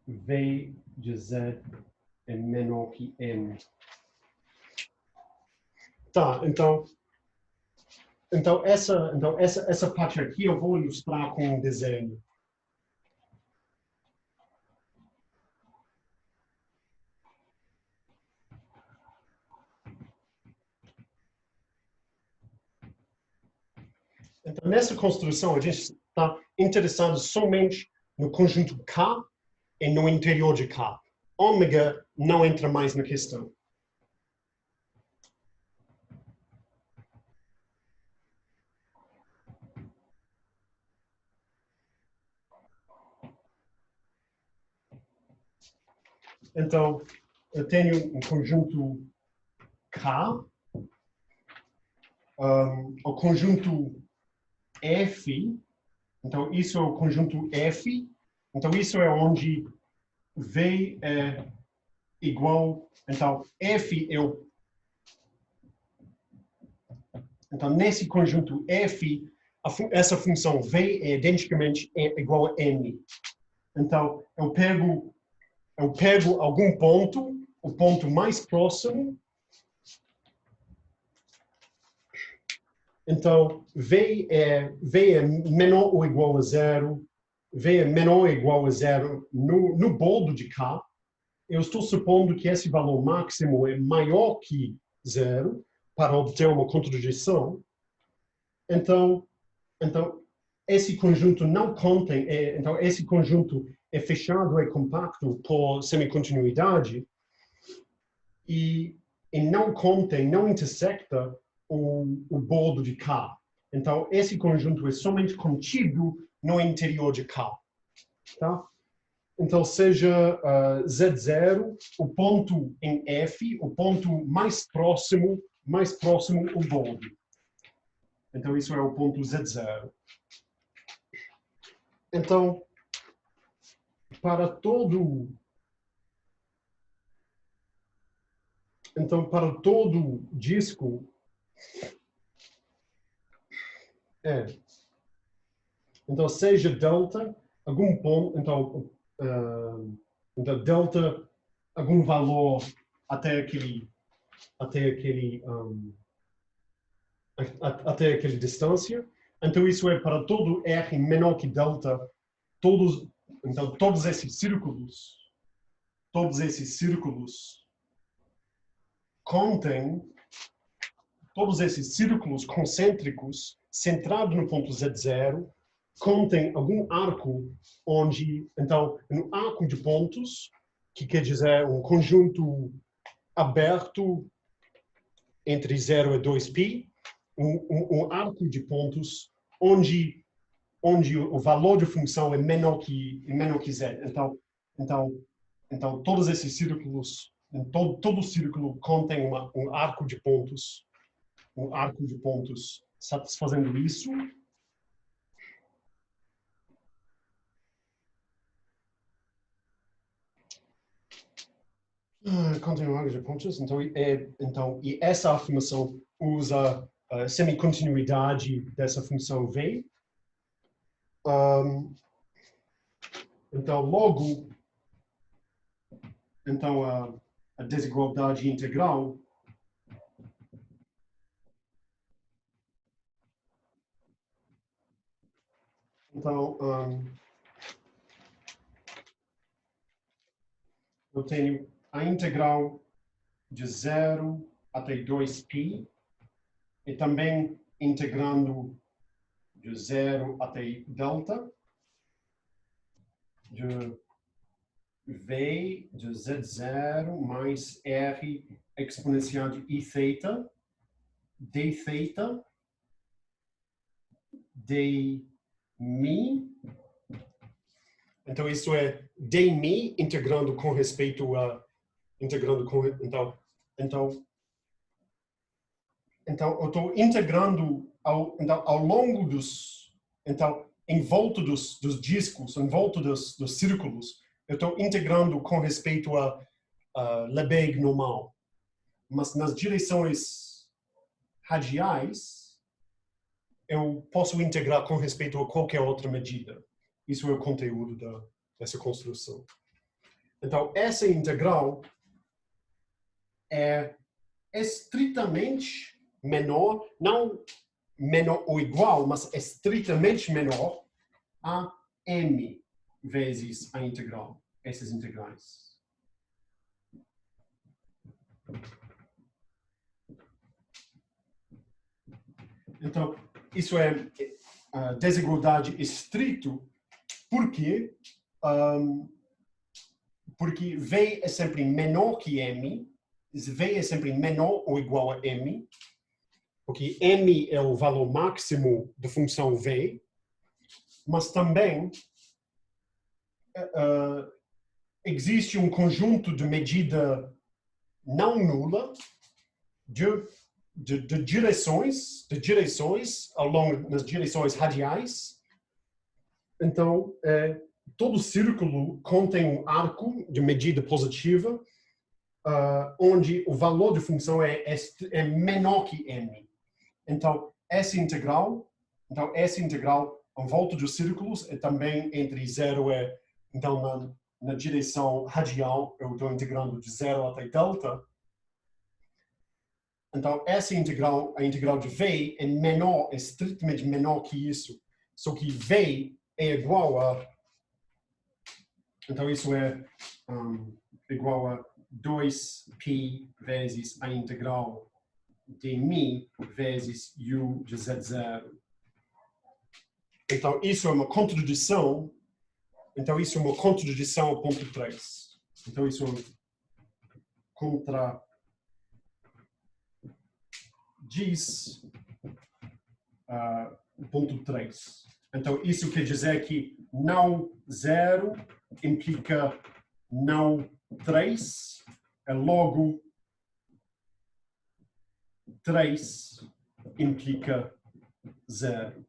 V de Z é menor que M. Tá, então essa parte aqui eu vou ilustrar com um desenho. Então, nessa construção, a gente está interessado somente no conjunto K e no interior de K. Ômega não entra mais na questão. Então, eu tenho um conjunto K, o conjunto F Então, isso é o conjunto F. Então, isso é onde V é igual... Então, F é o... Então, nesse conjunto F, essa função V é identicamente igual a M. Então, eu pego algum ponto, o ponto mais próximo. Então, V é menor ou igual a zero. V é menor ou igual a zero no bordo de K. Eu estou supondo que esse valor máximo é maior que zero para obter uma contradição. Então esse conjunto não contém, então esse conjunto é fechado, é compacto por semicontinuidade e não contém, não intersecta o bordo de K. Então esse conjunto é somente contido no interior de K. Tá? Então seja Z0, o ponto em F, o ponto mais próximo o bordo. Então isso é o ponto Z0. Então, para todo disco, então seja delta, algum ponto, então delta, algum valor até aquela distância. Então isso é para todo R menor que delta, então todos esses círculos contêm, todos esses círculos concêntricos centrados no ponto Z0 contêm algum arco onde, então, no arco de pontos, que quer dizer um conjunto aberto entre 0 e 2π, um arco de pontos onde o valor de função é menor que z. Então todos esses círculos, todo círculo contém um arco de pontos, satisfazendo isso. Contém um arco de pontos. Então, e essa afirmação usa a semicontinuidade dessa função V. Então, logo, a desigualdade integral eu tenho a integral de 0 até 2π e também integrando de 0 até delta de V de Z0 mais R exponencial de I θ, d θ, d mi. Então, isso é d mi integrando com respeito a... Então, eu estou integrando ao longo dos... Então, em volta dos discos, em volta dos círculos, eu estou integrando com respeito a Lebesgue normal. Mas nas direções radiais, eu posso integrar com respeito a qualquer outra medida. Isso é o conteúdo dessa construção. Então, essa integral é estritamente menor, não menor ou igual, mas estritamente menor a m vezes a integral, essas integrais. Então, isso é desigualdade estrito, porque V é sempre menor que M, V é sempre menor ou igual a M, porque M é o valor máximo da função V, mas também existe um conjunto de medida não nula de direções ao longo das direções radiais Então, todo círculo contém um arco de medida positiva, onde o valor de função é menor que n. Então, essa integral em volta dos círculos é também entre 0 e... Então, na direção radial, eu estou integrando de 0 até delta. Então, essa integral, a integral de v, é menor, é estritamente menor que isso. Só que v é igual a... Então, isso é igual a 2π vezes a integral de μ vezes u de z0. Então, isso é uma contradição. Então, isso é uma contradição ao ponto 3. Então, isso é contradiz o ponto 3. Então, isso quer dizer que não 0 implica não 3, é logo 3 implica 0.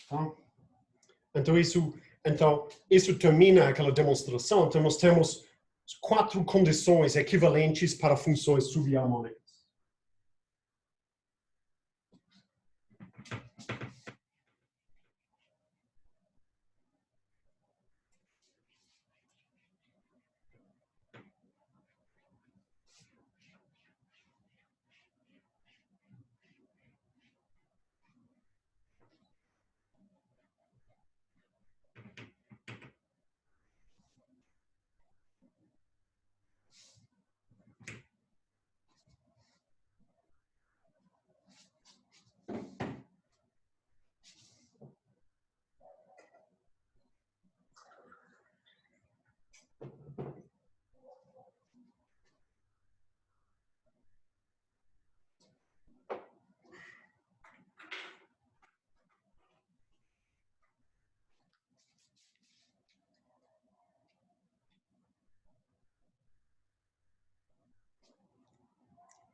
Tá? Então, isso termina aquela demonstração. Então, nós temos 4 condições equivalentes para funções subharmônicas.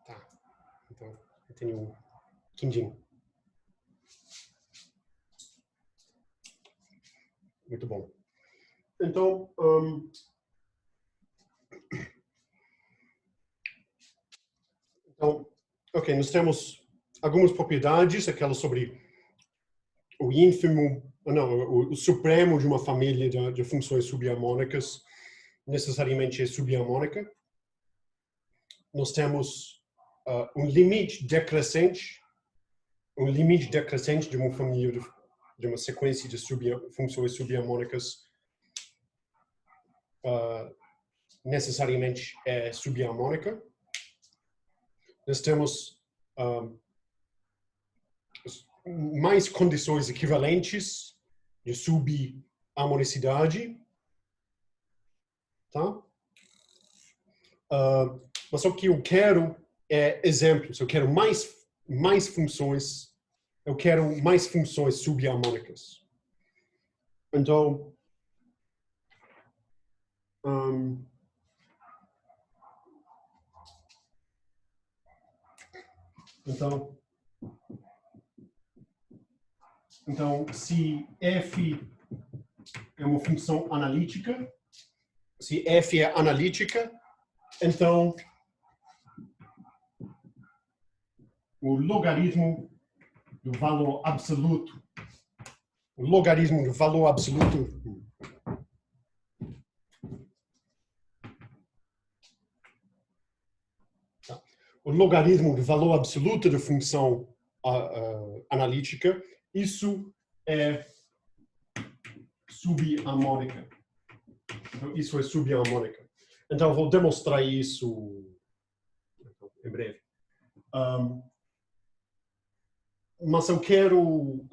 Tá. Então, eu tenho um quindim. Muito bom. Então, ok, nós temos algumas propriedades, aquelas sobre o ínfimo, não, o supremo de uma família de funções subharmônicas, necessariamente é subharmônica. Nós temos um limite decrescente de uma família de uma sequência de funções subharmônicas necessariamente é subharmônica. Nós temos mais condições equivalentes de subharmonicidade, tá? Mas o que eu quero é exemplos. Eu quero mais funções. Eu quero mais funções subharmônicas. Então, se f é uma função analítica, se f é analítica, então o logaritmo do valor absoluto, o logaritmo do valor absoluto da função analítica, isso é subharmônica. Então, isso é subharmônica. Então, eu vou demonstrar isso em breve. Mas eu quero...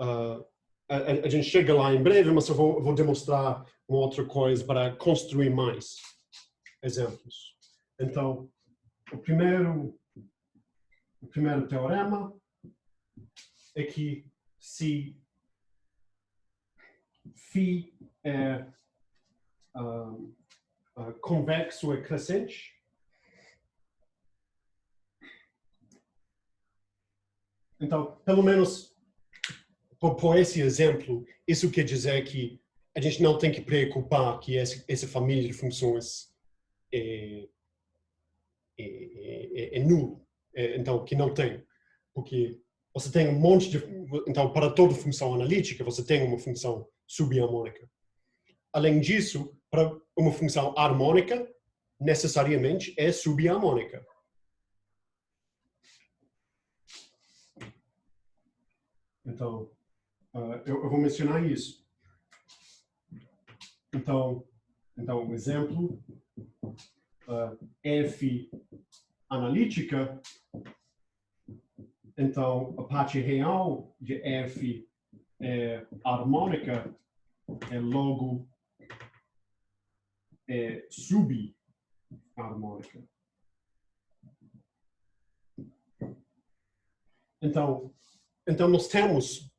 a gente chega lá em breve, mas eu vou demonstrar uma outra coisa para construir mais exemplos. Então, o primeiro teorema é que se φ é convexo é crescente, então, pelo menos por esse exemplo, isso quer dizer que a gente não tem que preocupar que essa família de funções é nulo, então, que não tem. Porque você tem um monte de... Então, para toda função analítica, você tem uma função subharmônica. Além disso, para uma função harmônica, necessariamente é subharmônica. Então, eu vou mencionar isso. Então um exemplo, F analítica, então a parte real de F é harmônica, logo é subharmônica. Então nós temos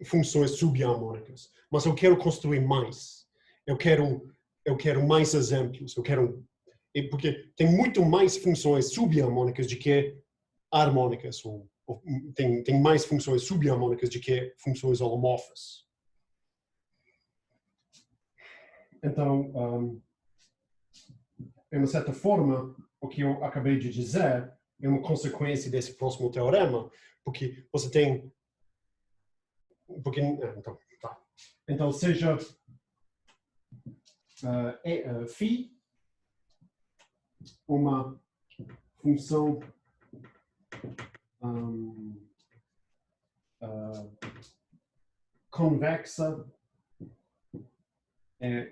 funções subharmônicas, mas eu quero construir mais. Eu quero mais exemplos. Porque tem muito mais funções subharmônicas do que harmônicas. Tem mais funções subharmônicas do que funções holomorfas. Então, de uma certa forma, o que eu acabei de dizer é uma consequência desse próximo teorema, porque você tem... Então seja φ uma função convexa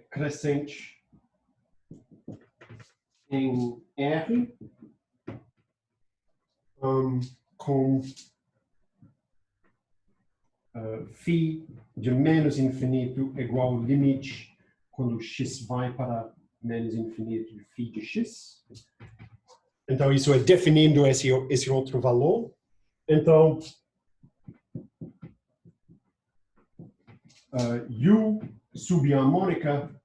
crescente em R com φ de menos infinito igual ao limite quando x vai para menos infinito de φ de x. Então, isso é definindo esse outro valor. Então, U subharmônica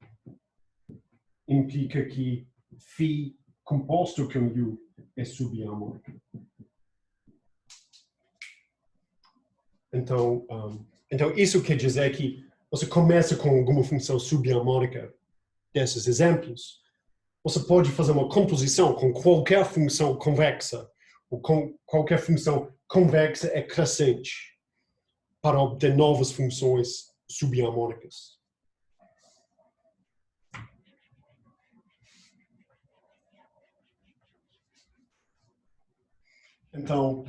implica que φ composto com U é subharmônica. Então, isso quer dizer que você começa com alguma função subharmônica desses exemplos. Você pode fazer uma composição com qualquer função convexa, ou com qualquer função convexa é crescente, para obter novas funções subharmônicas. Então,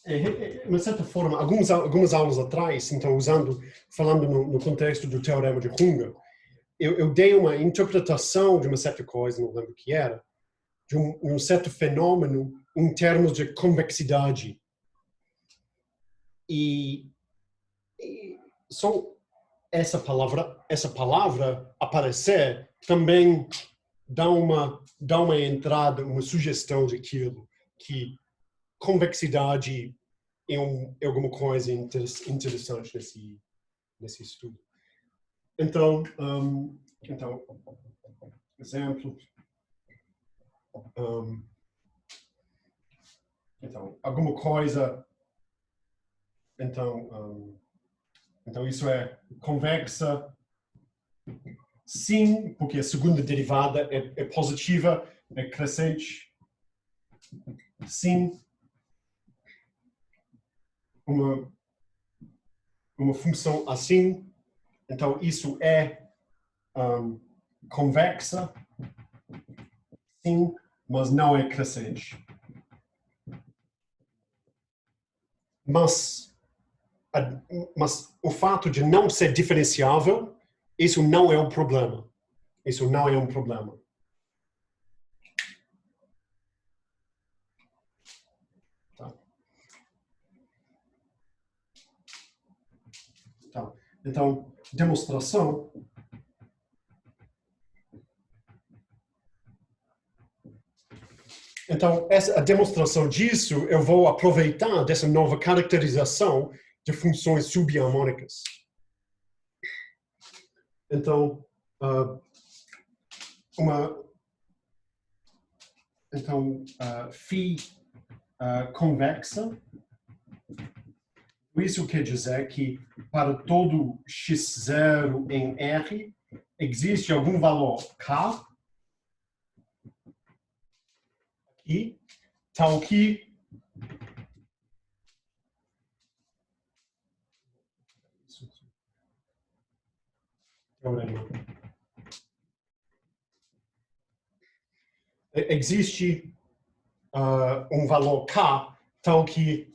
de uma certa forma, algumas aulas atrás, então falando no contexto do teorema de Runge, eu dei uma interpretação de uma certa coisa, não lembro o que era, de um certo fenômeno em termos de convexidade. E só essa palavra aparecer também dá uma entrada, uma sugestão daquilo, que convexidade é alguma coisa interessante nesse estudo. Então, exemplo. Então, alguma coisa. Então isso é convexa. Sim, porque a segunda derivada é positiva, é crescente. Sim, uma função assim. Então isso é convexa. Sim, mas não é crescente. Mas o fato de não ser diferenciável, isso não é um problema. Isso não é um problema. Tá. Tá. Então, demonstração. Então, a demonstração disso, eu vou aproveitar dessa nova caracterização de funções subharmônicas. Então, φ convexa. Isso quer dizer que para todo x0 em R, existe algum valor k, aqui, tal que existe um valor k tal que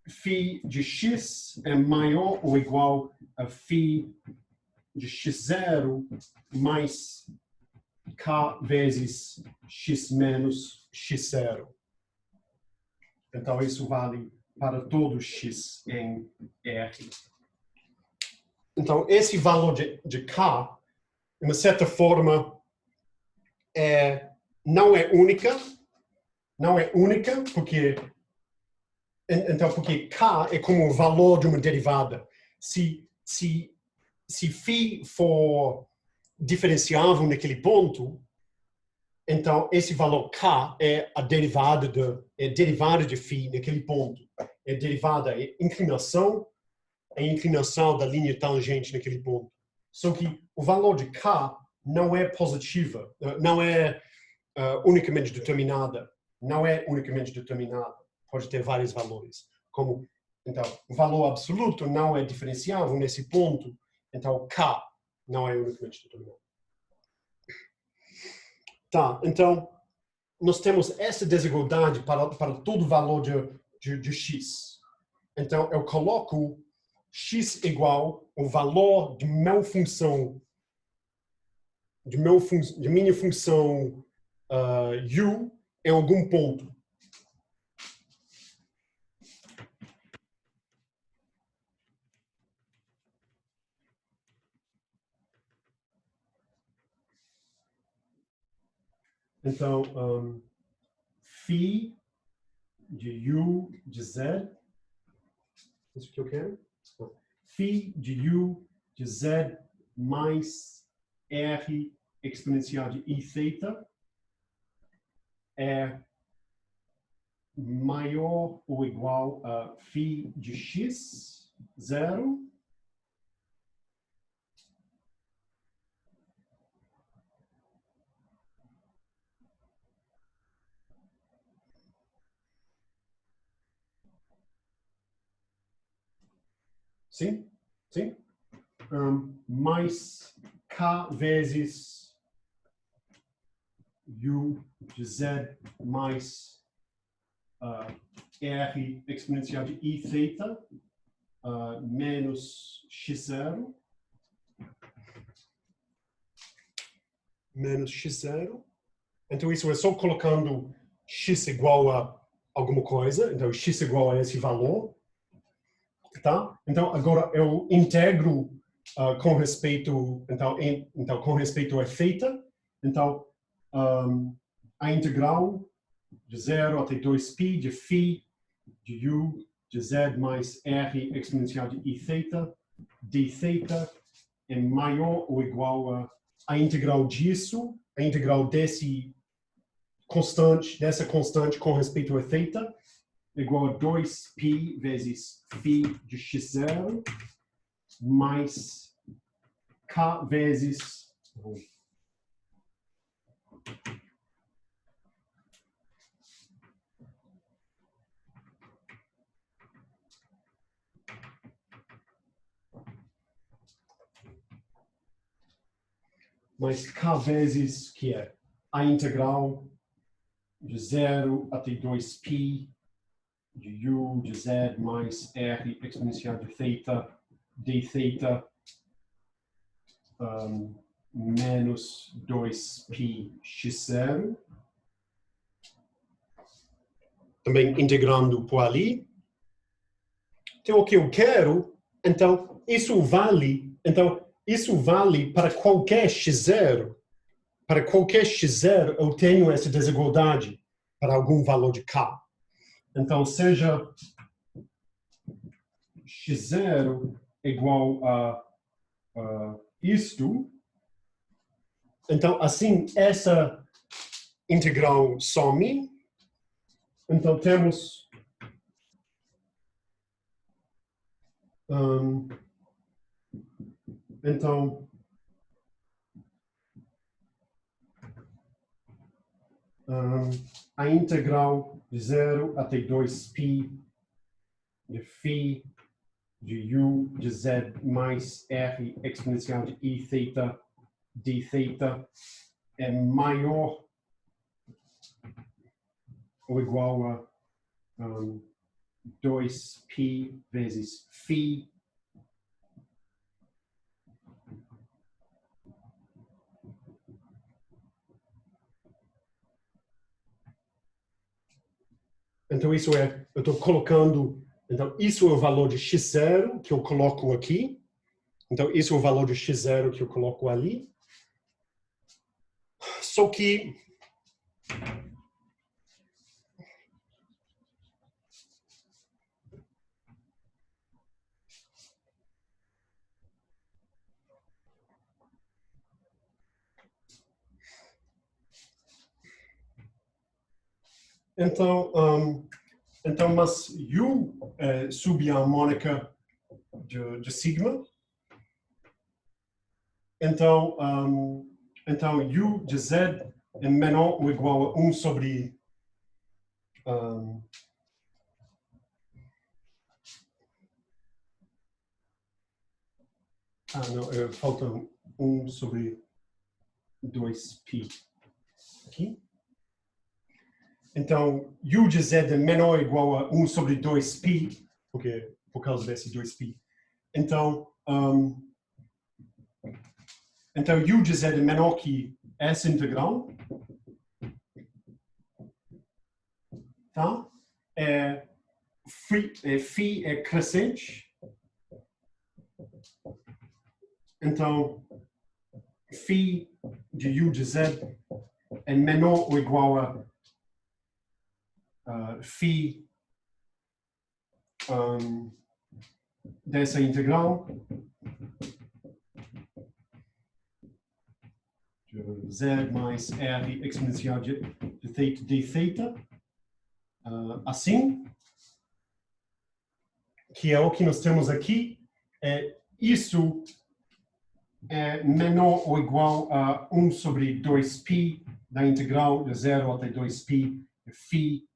φ de x é maior ou igual a φ de x0 mais k vezes x menos x0. Então, isso vale para todo x em R. Então, esse valor de k, de uma certa forma, não é única, porque k é como o valor de uma derivada. Se φ for diferenciável naquele ponto, então esse valor k é a derivada de φ naquele ponto. É derivada, é a inclinação da linha tangente naquele ponto. Só que o valor de k não é positiva, não é unicamente determinada. Pode ter vários valores. Então, o valor absoluto não é diferenciável nesse ponto, então k não é unicamente determinado. Tá, então, nós temos essa desigualdade para todo valor de x. Então, eu coloco x igual o valor de minha função u em algum ponto. Então, φ de u de z, isso que eu quero? Φ de u de z mais r exponencial de iθ é maior ou igual a φ de x, 0, sim, mais k vezes u de z mais r exponencial de iθ menos x0 menos x0. Então, isso é só colocando x igual a alguma coisa. Então, x igual a esse valor. Tá? Então, agora eu integro com respeito a θ. Então, a integral de 0 até 2π de φ de u de z mais r exponencial de iθ dθ é maior ou igual a integral disso, a integral dessa constante com respeito a θ, igual a 2π vezes φ de x0 mais k vezes que é a integral de 0 até 2π de u de z mais r exponencial de θ dθ menos 2π x0. Também integrando por ali. Então, o que eu quero, isso vale para qualquer x0. para qualquer x0, eu tenho essa desigualdade para algum valor de k. Então, seja x0 igual a isto, então, assim, essa integral some. Então, temos a integral de 0 até 2π de φ de u de z mais r exponencial de I θ d θ é maior ou igual a 2π vezes φ Então, isso é, eu estou colocando, então, isso é o valor de x0 que eu coloco aqui. Então, isso é o valor de x0 que eu coloco ali. Só que então, mas U é subharmônica de sigma. Então, U de Z é menor ou igual a 1 sobre não, falta 1 sobre 2π aqui. Então, U de Z é menor ou igual a 1 sobre 2π, por causa desse 2π. Então, U de Z é menor que essa integral. Tá? Φ é crescente. Então, φ de U de Z é menor ou igual a φ dessa integral de Z mais R exponencial de θ d θ. Assim, que é o que nós temos aqui, isso é menor ou igual a 1 sobre 2π da integral de 0 até 2π de φ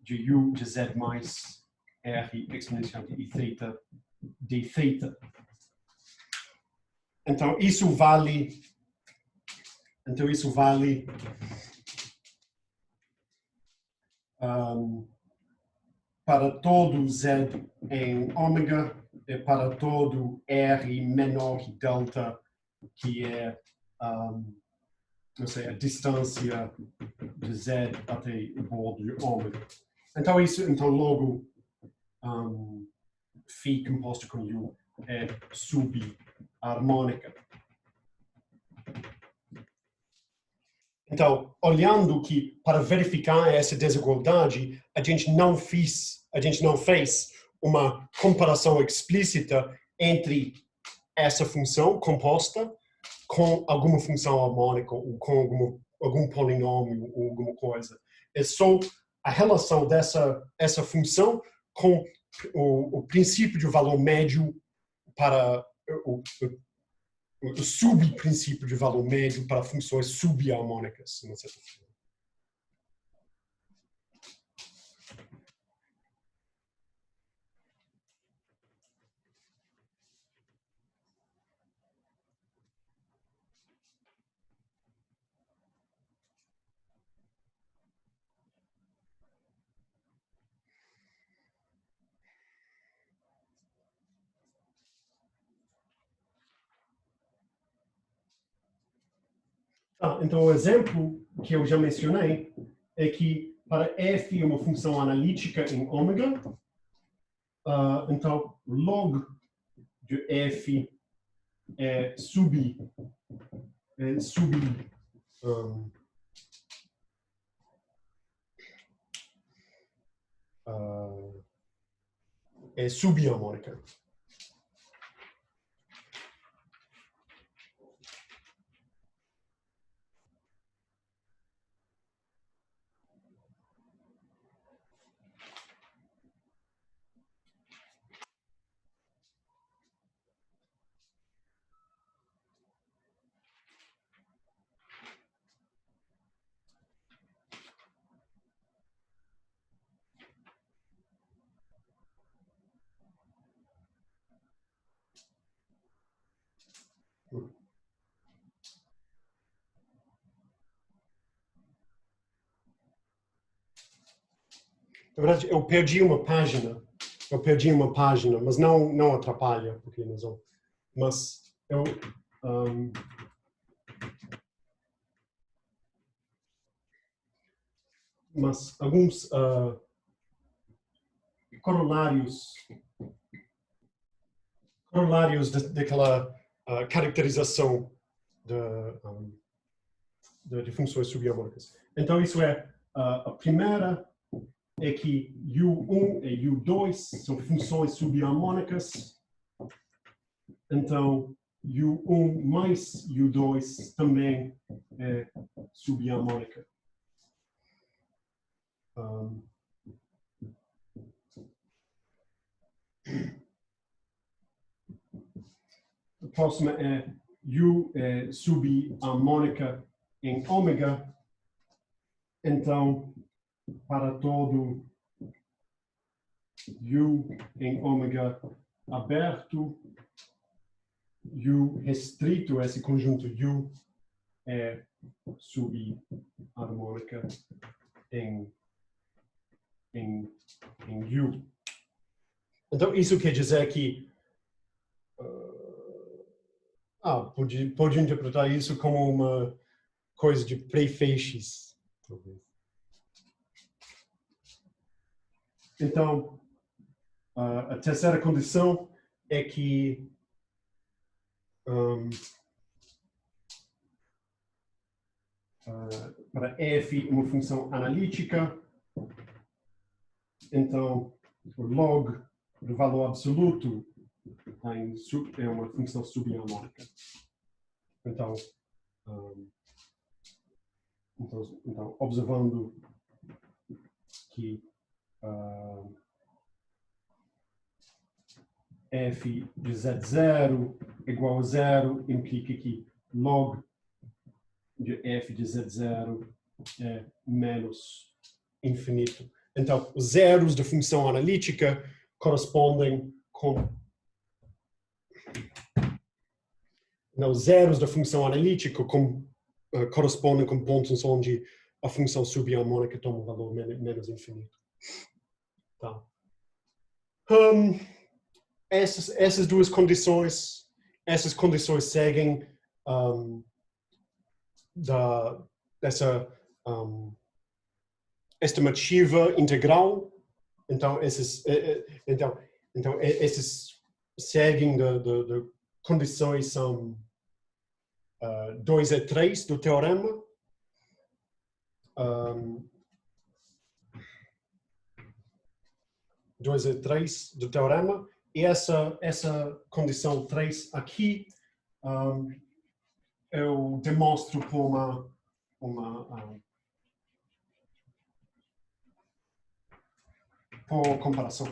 de U de Z mais R exponencial de I θ d θ. Então, isso vale para todo Z em ômega e para todo R menor que delta, que é não sei, a distância de Z até o bordo de ômega. Então logo, φ composto com U é subharmônica. Então, olhando que para verificar essa desigualdade, a gente não fez uma comparação explícita entre essa função composta com alguma função harmônica ou com algum polinômio ou alguma coisa. É só a relação essa função com o princípio de valor médio para o subprincípio de valor médio para funções subharmônicas. Não sei. Então, o exemplo que eu já mencionei é que para f é uma função analítica em ômega, então log de f é é subharmônica. Na verdade, eu perdi uma página, mas não atrapalha, porque não são. Mas mas alguns corolários daquela caracterização de funções subharmônicas. Então, isso é a primeira é que U1 e U2 são funções subharmônicas. Então, U1 mais U2 também é subharmônica. A próxima é U é subharmônica em ômega. Então, para todo U em ômega aberto, U restrito, esse conjunto U é subharmônica em U. Então, isso quer dizer que pode interpretar isso como uma coisa de prefeixes, talvez. Então, a terceira condição é que para f uma função analítica, então o log do valor absoluto é uma função subharmônica. Então, observando que f de z0 igual a 0 implica que log de f de z0 é menos infinito. Então, os zeros da função analítica correspondem com... os zeros da função analítica correspondem com pontos onde a função subharmônica toma um valor menos infinito. Tá. Essas duas condições, seguem dessa estimativa integral. Então, esses seguem de condições são 2 e 3 do teorema. 2 e 3 do teorema. E essa condição 3 aqui, eu demonstro por por comparação.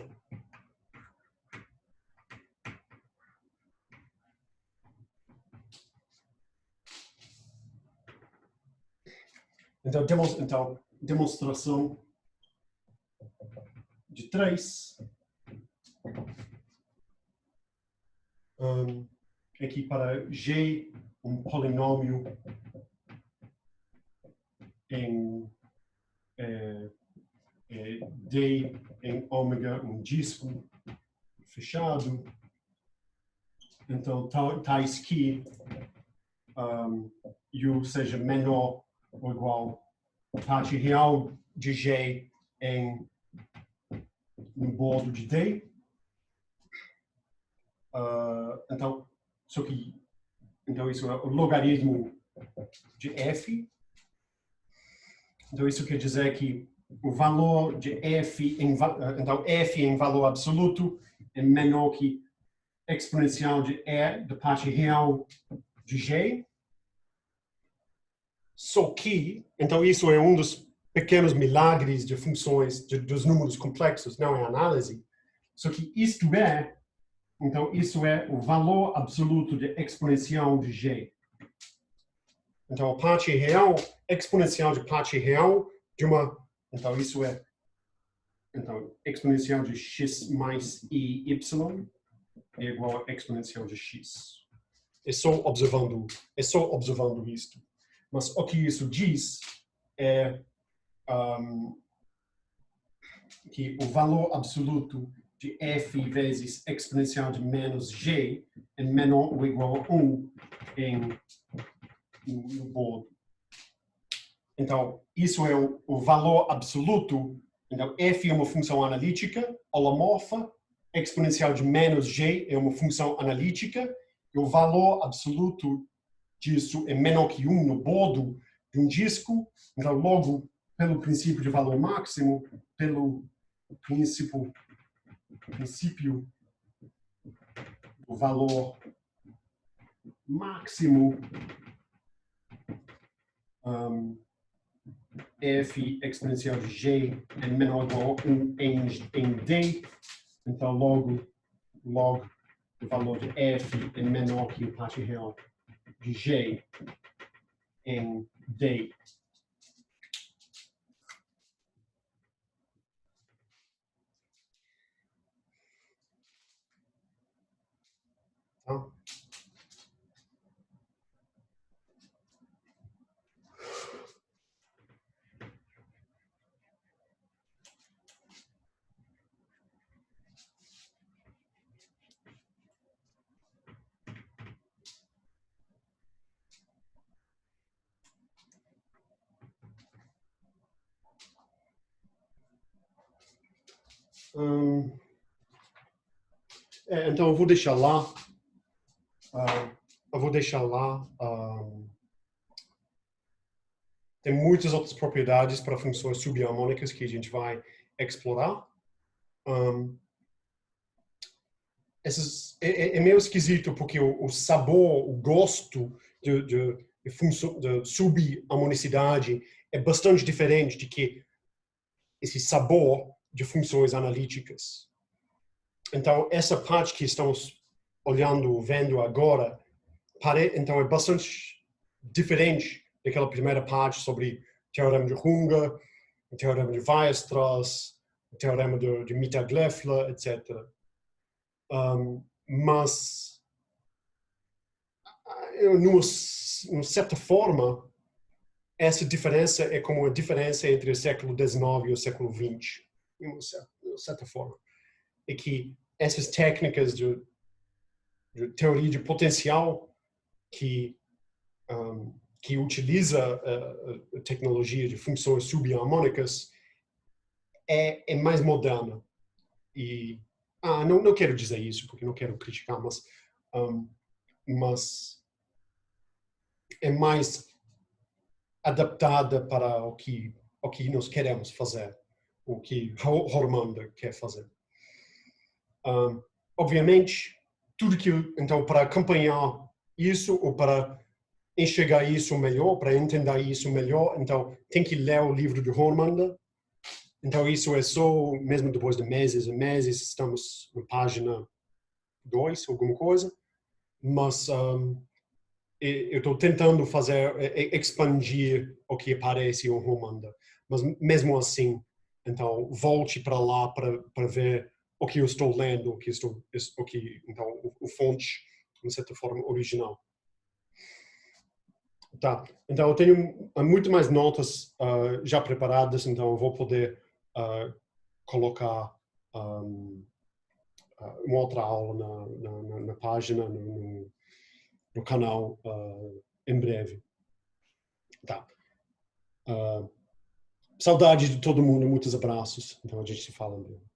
Então, demonstração de 3. Aqui para G, um polinômio em D em ômega, um disco fechado. Então, tais que U seja menor ou igual à parte real de G no bordo de D. Então isso é o logaritmo de F. Então, isso quer dizer que o valor de f então f em valor absoluto é menor que exponencial de e da parte real de g. Só que, então isso é um dos pequenos milagres de funções, dos números complexos, não é análise. Só que isto é, então isso é o valor absoluto de exponencial de g. Então a parte real, exponencial de parte real de uma, então isso é, então exponencial de x mais y é igual a exponencial de x. É só observando isto. Mas o que isso diz é que o valor absoluto de f vezes exponencial de menos g é menor ou igual a 1 no bordo. Então, isso é o valor absoluto. Então, f é uma função analítica, holomorfa, exponencial de menos g é uma função analítica, e o valor absoluto disso é menor que 1 no bordo de um disco. Então, logo, pelo princípio de valor máximo, pelo princípio do valor máximo, f exponencial de g é menor ou igual a 1 em d. Então, logo o valor de f é menor que a parte real de g em d. Tá? Então, eu vou deixar lá. Tem muitas outras propriedades para funções subharmônicas que a gente vai explorar. É meio esquisito porque o sabor, o gosto de subharmonicidade é bastante diferente de que esse sabor de funções analíticas. Então, essa parte que estamos vendo agora, então é bastante diferente daquela primeira parte sobre teorema de Runge, teorema de Weierstrass, teorema de Mittag-Leffler, etc. Mas, numa certa forma, essa diferença é como a diferença entre o século XIX e o século XX, de uma certa forma. É que essas técnicas de teoria de potencial que utiliza a tecnologia de funções subharmônicas é mais moderna. E não quero dizer isso porque não quero criticar, mas é mais adaptada para o que nós queremos fazer, o que Hormander quer fazer. Obviamente, tudo que então para acompanhar isso ou para enxergar isso melhor, para entender isso melhor, então tem que ler o livro de Hormander. Então isso é só, mesmo depois de meses e meses, estamos na página 2, alguma coisa, mas eu estou tentando expandir o que aparece em Hormander, mas mesmo assim, então volte para lá para ver o que eu estou lendo, então o fonte, de certa forma, original. Tá, então eu tenho muito mais notas já preparadas, então eu vou poder colocar uma outra aula na página, no canal em breve. Tá. Saudade de todo mundo, muitos abraços. Então a gente se fala em breve.